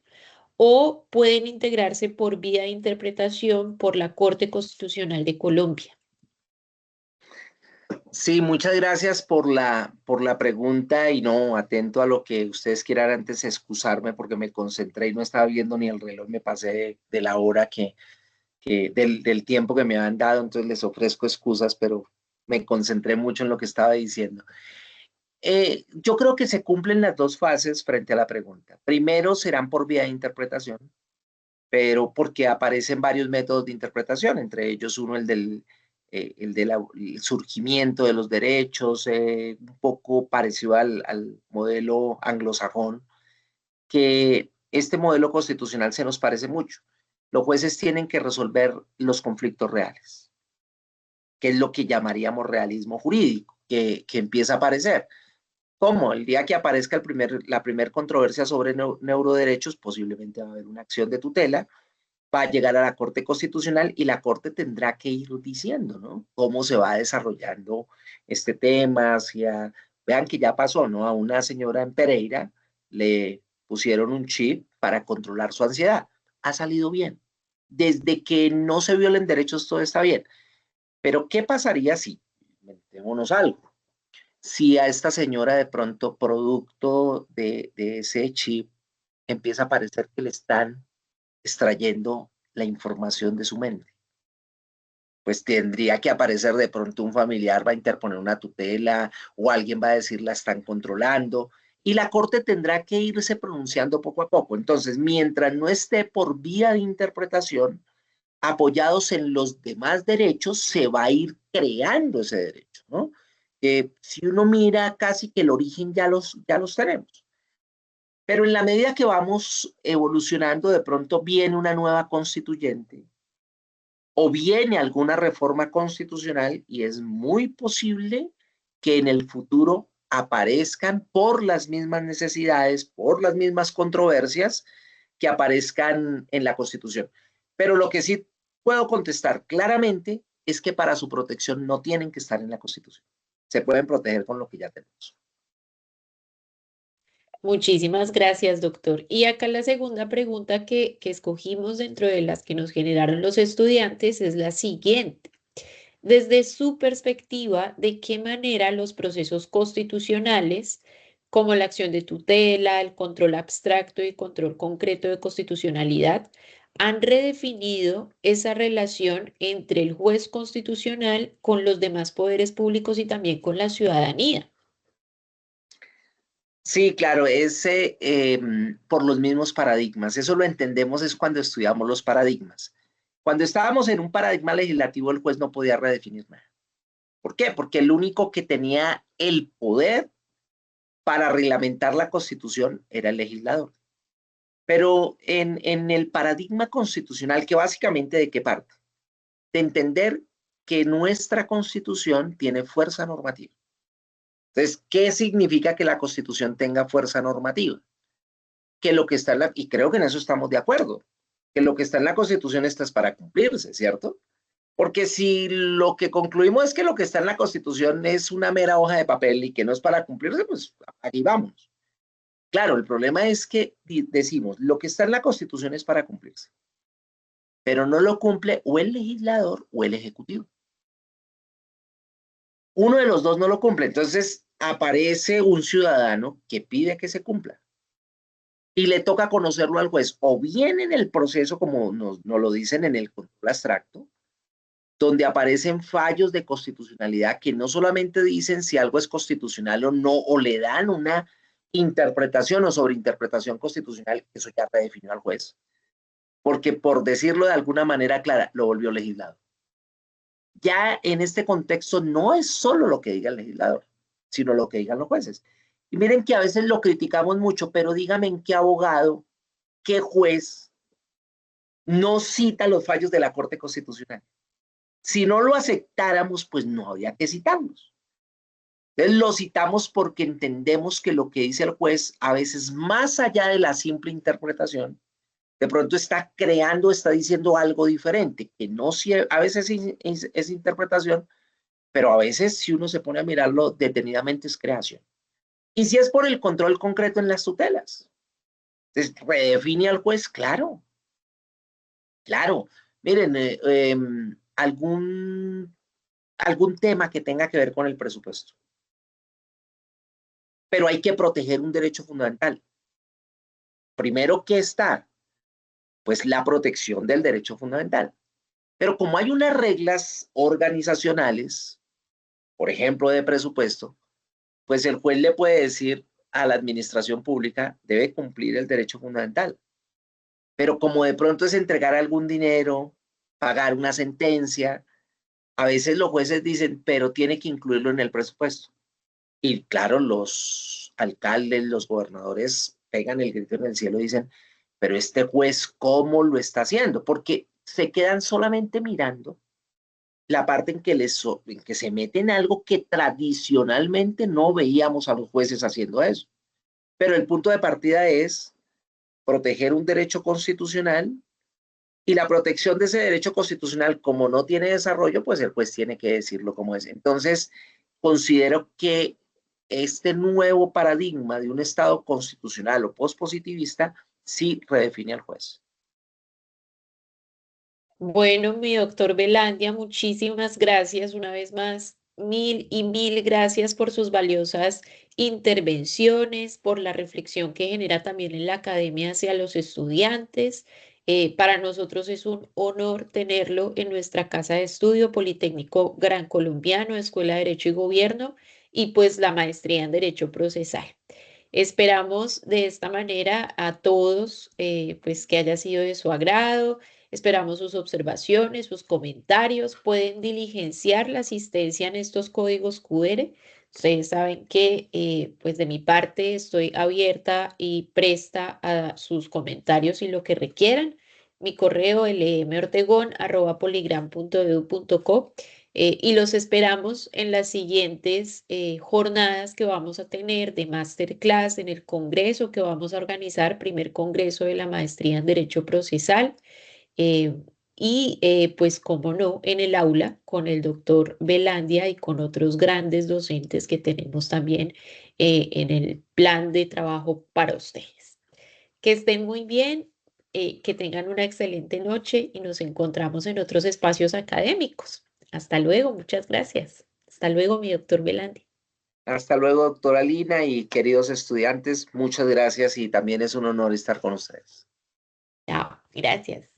A: o pueden integrarse por vía de interpretación por la Corte Constitucional de Colombia?
B: Sí, muchas gracias por la pregunta y no, atento a lo que ustedes quieran antes de excusarme porque me concentré y no estaba viendo ni el reloj, me pasé de la hora del tiempo que me habían dado, entonces les ofrezco excusas, pero me concentré mucho en lo que estaba diciendo. Yo creo que se cumplen las dos fases frente a la pregunta. Primero serán por vía de interpretación, pero porque aparecen varios métodos de interpretación, entre ellos uno el surgimiento de los derechos, un poco parecido al modelo anglosajón, que este modelo constitucional se nos parece mucho. Los jueces tienen que resolver los conflictos reales, que es lo que llamaríamos realismo jurídico, que empieza a aparecer. ¿Cómo? El día que aparezca la primer controversia sobre neuroderechos, posiblemente va a haber una acción de tutela, va a llegar a la Corte Constitucional y la Corte tendrá que ir diciendo, ¿no? Cómo se va desarrollando este tema, hacia, vean que ya pasó, ¿no? A una señora en Pereira le pusieron un chip para controlar su ansiedad. Ha salido bien. Desde que no se violen derechos, todo está bien. Pero, ¿qué pasaría si, inventémonos algo, si a esta señora de pronto, producto de ese chip, empieza a parecer que le están extrayendo la información de su mente? Pues tendría que aparecer de pronto un familiar, va a interponer una tutela o alguien va a decir la están controlando y la corte tendrá que irse pronunciando poco a poco. Entonces, mientras no esté por vía de interpretación, apoyados en los demás derechos, se va a ir creando ese derecho, ¿no? Si uno mira casi que el origen ya los tenemos. Pero en la medida que vamos evolucionando, de pronto viene una nueva constituyente o viene alguna reforma constitucional y es muy posible que en el futuro aparezcan por las mismas necesidades, por las mismas controversias que aparezcan en la Constitución. Pero lo que sí puedo contestar claramente es que para su protección no tienen que estar en la Constitución. Se pueden proteger con lo que ya tenemos.
A: Muchísimas gracias, doctor. Y acá la segunda pregunta que escogimos dentro de las que nos generaron los estudiantes es la siguiente. Desde su perspectiva, ¿de qué manera los procesos constitucionales, como la acción de tutela, el control abstracto y control concreto de constitucionalidad, han redefinido esa relación entre el juez constitucional con los demás poderes públicos y también con la ciudadanía?
B: Sí, claro, por los mismos paradigmas. Eso lo entendemos es cuando estudiamos los paradigmas. Cuando estábamos en un paradigma legislativo, el juez no podía redefinir nada. ¿Por qué? Porque el único que tenía el poder para reglamentar la Constitución era el legislador. Pero en el paradigma constitucional, que básicamente de qué parte? De entender que nuestra Constitución tiene fuerza normativa. Entonces, ¿qué significa que la Constitución tenga fuerza normativa? Que lo que está en la, y creo que en eso estamos de acuerdo, que lo que está en la Constitución está es para cumplirse, ¿cierto? Porque si lo que concluimos es que lo que está en la Constitución es una mera hoja de papel y que no es para cumplirse, pues aquí vamos. Claro, el problema es que decimos, lo que está en la Constitución es para cumplirse, pero no lo cumple o el legislador o el ejecutivo. Uno de los dos no lo cumple, entonces aparece un ciudadano que pide que se cumpla y le toca conocerlo al juez, o bien en el proceso, como nos lo dicen en el control abstracto, donde aparecen fallos de constitucionalidad que no solamente dicen si algo es constitucional o no, o le dan una interpretación o sobreinterpretación constitucional, eso ya redefinió al juez, porque por decirlo de alguna manera clara, lo volvió legislador. Ya en este contexto no es solo lo que diga el legislador, sino lo que digan los jueces. Y miren que a veces lo criticamos mucho, pero dígame en qué abogado, qué juez no cita los fallos de la Corte Constitucional. Si no lo aceptáramos, pues no había que citarlos. Entonces lo citamos porque entendemos que lo que dice el juez, a veces más allá de la simple interpretación, de pronto está creando, está diciendo algo diferente, que no a veces es interpretación, pero a veces si uno se pone a mirarlo detenidamente es creación. Y si es por el control concreto en las tutelas, entonces redefine al juez, claro, claro. Miren, algún tema que tenga que ver con el presupuesto, pero hay que proteger un derecho fundamental. Primero, ¿qué está? Pues la protección del derecho fundamental. Pero como hay unas reglas organizacionales, por ejemplo, de presupuesto, pues el juez le puede decir a la administración pública, debe cumplir el derecho fundamental. Pero como de pronto es entregar algún dinero, pagar una sentencia, a veces los jueces dicen, pero tiene que incluirlo en el presupuesto. Y claro, los alcaldes, los gobernadores pegan el grito en el cielo y dicen, pero este juez, ¿cómo lo está haciendo? Porque se quedan solamente mirando la parte en que se mete en algo que tradicionalmente no veíamos a los jueces haciendo eso. Pero el punto de partida es proteger un derecho constitucional y la protección de ese derecho constitucional, como no tiene desarrollo, pues el juez tiene que decirlo como es. Entonces, considero que este nuevo paradigma de un Estado constitucional o pospositivista sí redefine al juez.
A: Bueno, mi doctor Velandia, muchísimas gracias una vez más. Mil y mil gracias por sus valiosas intervenciones, por la reflexión que genera también en la academia hacia los estudiantes. Para nosotros es un honor tenerlo en nuestra casa de estudio Politécnico Gran Colombiano, Escuela de Derecho y Gobierno, y pues la maestría en Derecho Procesal. Esperamos de esta manera a todos, pues que haya sido de su agrado. Esperamos sus observaciones, sus comentarios. Pueden diligenciar la asistencia en estos códigos QR. Ustedes saben que, pues de mi parte, estoy abierta y presta a sus comentarios y lo que requieran. Mi correo lmortegón@poligram.edu.co. Y los esperamos en las siguientes jornadas que vamos a tener de masterclass en el congreso que vamos a organizar, primer congreso de la maestría en Derecho Procesal. eh, pues, como no, en el aula con el doctor Velandia y con otros grandes docentes que tenemos también en el plan de trabajo para ustedes. Que estén muy bien, que tengan una excelente noche y nos encontramos en otros espacios académicos. Hasta luego, muchas gracias. Hasta luego, mi doctor Velandia.
B: Hasta luego, doctora Lina y queridos estudiantes, muchas gracias y también es un honor estar con ustedes.
A: Chao, gracias.